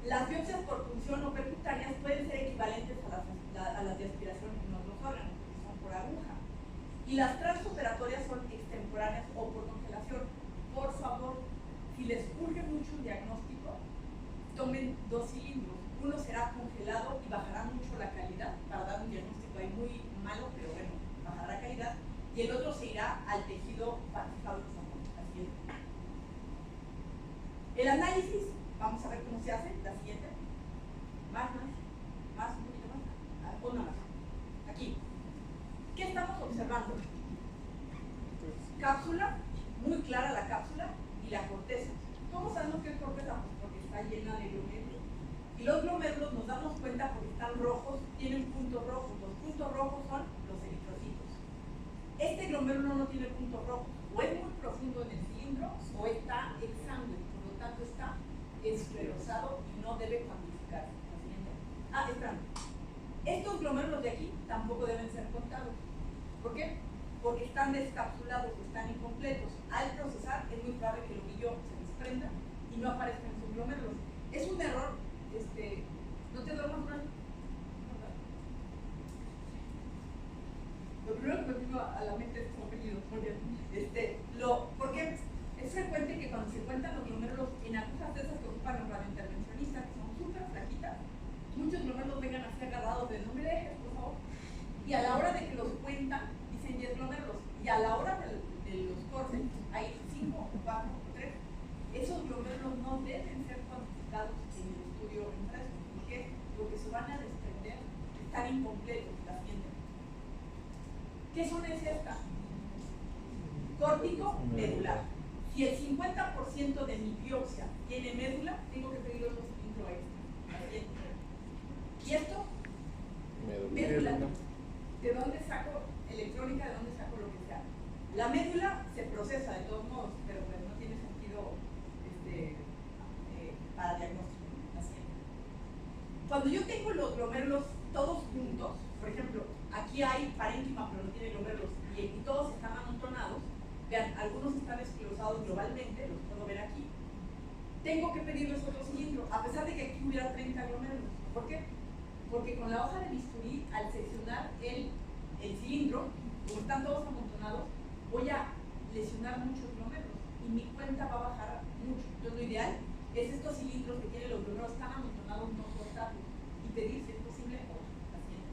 S1: Las biopsias por punción o percutáneas pueden ser equivalentes a las de aspiración en otros órganos, que son por aguja. Y las transoperatorias son extemporáneas o por congelación. Por favor, si les urge mucho un diagnóstico, tomen 2 cilindros. Uno será congelado y bajará mucho la calidad para dar un diagnóstico ahí muy malo, pero bueno, bajará la calidad. Y el otro se irá al tejido participado de la siguiente. El análisis, vamos a ver cómo se hace, la siguiente. Más, un poquito más. Una más. Aquí. ¿Qué estamos observando? Cápsula, muy clara la cápsula, y la corteza. ¿Cómo sabemos que es corteza? Pues porque está llena de glomérulos. Y los glomérulos nos damos cuenta porque están rojos, tienen puntos rojos. Los puntos rojos son los eritrocitos. Este glomérulo no tiene puntos rojos, o es muy profundo en el cilindro, o está exsangue, por lo tanto está esclerosado y no debe cuantificarse. Espérame. Estos glomérulos de aquí tampoco deben ser contados. ¿Por qué? Porque están descapsulados, están incompletos. Al procesar es muy probable que el ovillo se desprenda y no aparezcan en sus glomérulos. Es un error, no te duermas una. Lo primero que me vino a la mente es tu apellido, porque es frecuente que cuando se cuentan los glomérulos en agujas de esas que ocupan los radiointervencionistas, que son súper flaquitas, muchos glomérulos vengan así agarrados de no me dejes, por favor. Y a la hora de que los cuentan, dicen 10 glomérulos. Y a la hora de los cortes, hay 5, 4, 3. Esos glomérulos no deben ser cuantificados en el estudio en fresco. ¿Por qué? Porque se van a desprender, están incompletos. La siguiente. ¿Qué zona es esta? Córtico medular. Si el 50% de mi biopsia tiene médula, tengo que pedir otro cilindro extra. ¿Y esto? Médula. ¿De dónde saco electrónica? ¿De dónde saco lo que sea? La médula se procesa de todos modos, pero pues no tiene sentido para diagnóstico. Así. Cuando yo tengo los glomérulos todos juntos, por ejemplo, aquí hay parénquima pero no tiene glomérulos y todos están amontonados, vean, algunos están esclerosados globalmente, los puedo ver aquí, tengo que pedirles otro cilindro, a pesar de que aquí hubiera 30 glomérulos. ¿Por qué? Porque con la hoja de bisturí, al seccionar el cilindro, como están todos amontonados, voy a lesionar muchos glomérulos y mi cuenta va a bajar mucho. Entonces, lo ideal es estos cilindros que tienen los glomérulos tan amontonados, no cortarlos y pedir, si es posible, otro paciente.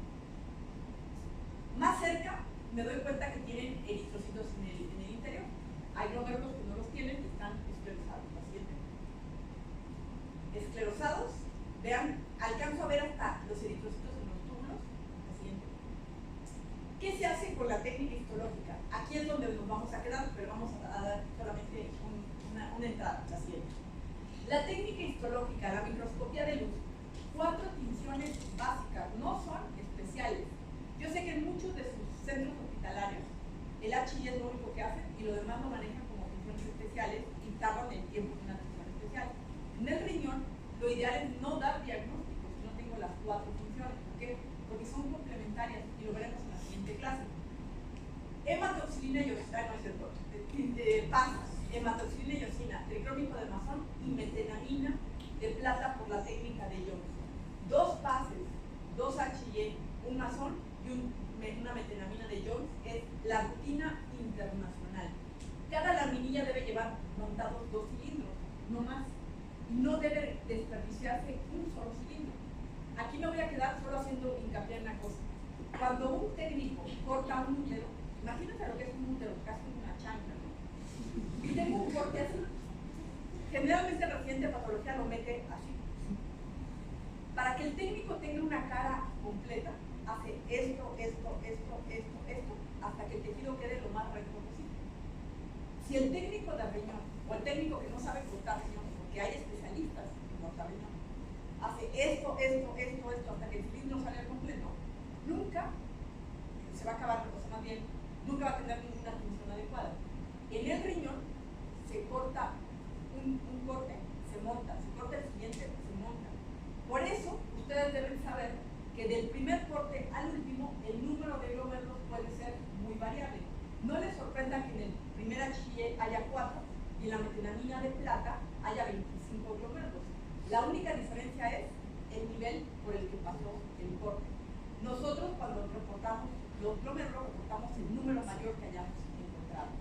S1: Más cerca, me doy cuenta que tienen eritrocitos en el interior. Hay glómerulos que no los tienen y están esclerosados. La siguiente. Esclerosados, vean, alcanzo a ver hasta los eritrocitos en los túbulos. La siguiente. ¿Qué se hace con la técnica histológica? Aquí es donde nos vamos a quedar, pero vamos a dar solamente una entrada. La siguiente. La técnica histológica, la microscopía de luz, 4 tinciones básicas, no son especiales. Yo sé que en muchos de sus centros hospitalarios el HI es lo único que hacen y lo demás lo manejan como tinciones especiales y tardan el tiempo en una tinción especial. En el riñón, lo ideal es no dar diagnósticos si no tengo las 4 funciones. ¿Por qué? Porque son complementarias y lo veremos en la siguiente clase. Hematoxilina y eosina, no es cierto, PASA, hematoxilina y eosina, tricrómico de Masón y metenamina de plata por la técnica de Jones. 2 pases, 2 HIE, un Masón y una metenamina de Jones es la rutina internacional. Cada laminilla debe llevar montados 2 cilindros, no más. No debe desperdiciarse un solo cilindro. Aquí me voy a quedar solo haciendo hincapié en una cosa. Cuando un técnico corta un útero, imagínate lo que es un útero, casi una chancla, ¿no? Y tengo un corte así. Generalmente el residente de patología lo mete así. Para que el técnico tenga una cara completa, hace esto, hasta que el tejido quede lo más recto posible. Si el técnico de riñón, o el técnico que no sabe cortar riñón, porque hay especialistas en cortar riñón, hace esto, hasta que el cilindro sale al completo, nunca se va a acabar, o sea, más bien, nunca va a tener ninguna función adecuada. En el riñón se corta un corte, se monta, se corta el siguiente, se monta. Por eso, ustedes deben saber que del primer corte al último, el número de glómerulos puede ser muy variable. No les sorprenda que en el primer HIE haya 4 y en la metenamina de plata haya 25 glómerulos. La única diferencia es el nivel por el que pasó el corte. Nosotros, cuando reportamos los glómerulos, reportamos el número mayor que hayamos encontrado.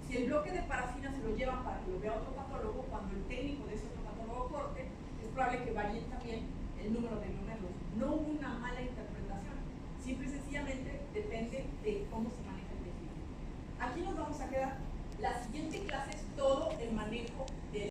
S1: Si el bloque de parafina se lo llevan para que lo vea otro patólogo, cuando el técnico de ese otro patólogo corte, es probable que varíe también el número de glómerulos. No hubo una mala interpretación, simple y sencillamente depende de cómo se maneja el tejido. Aquí nos vamos a quedar. La siguiente clase es todo el manejo de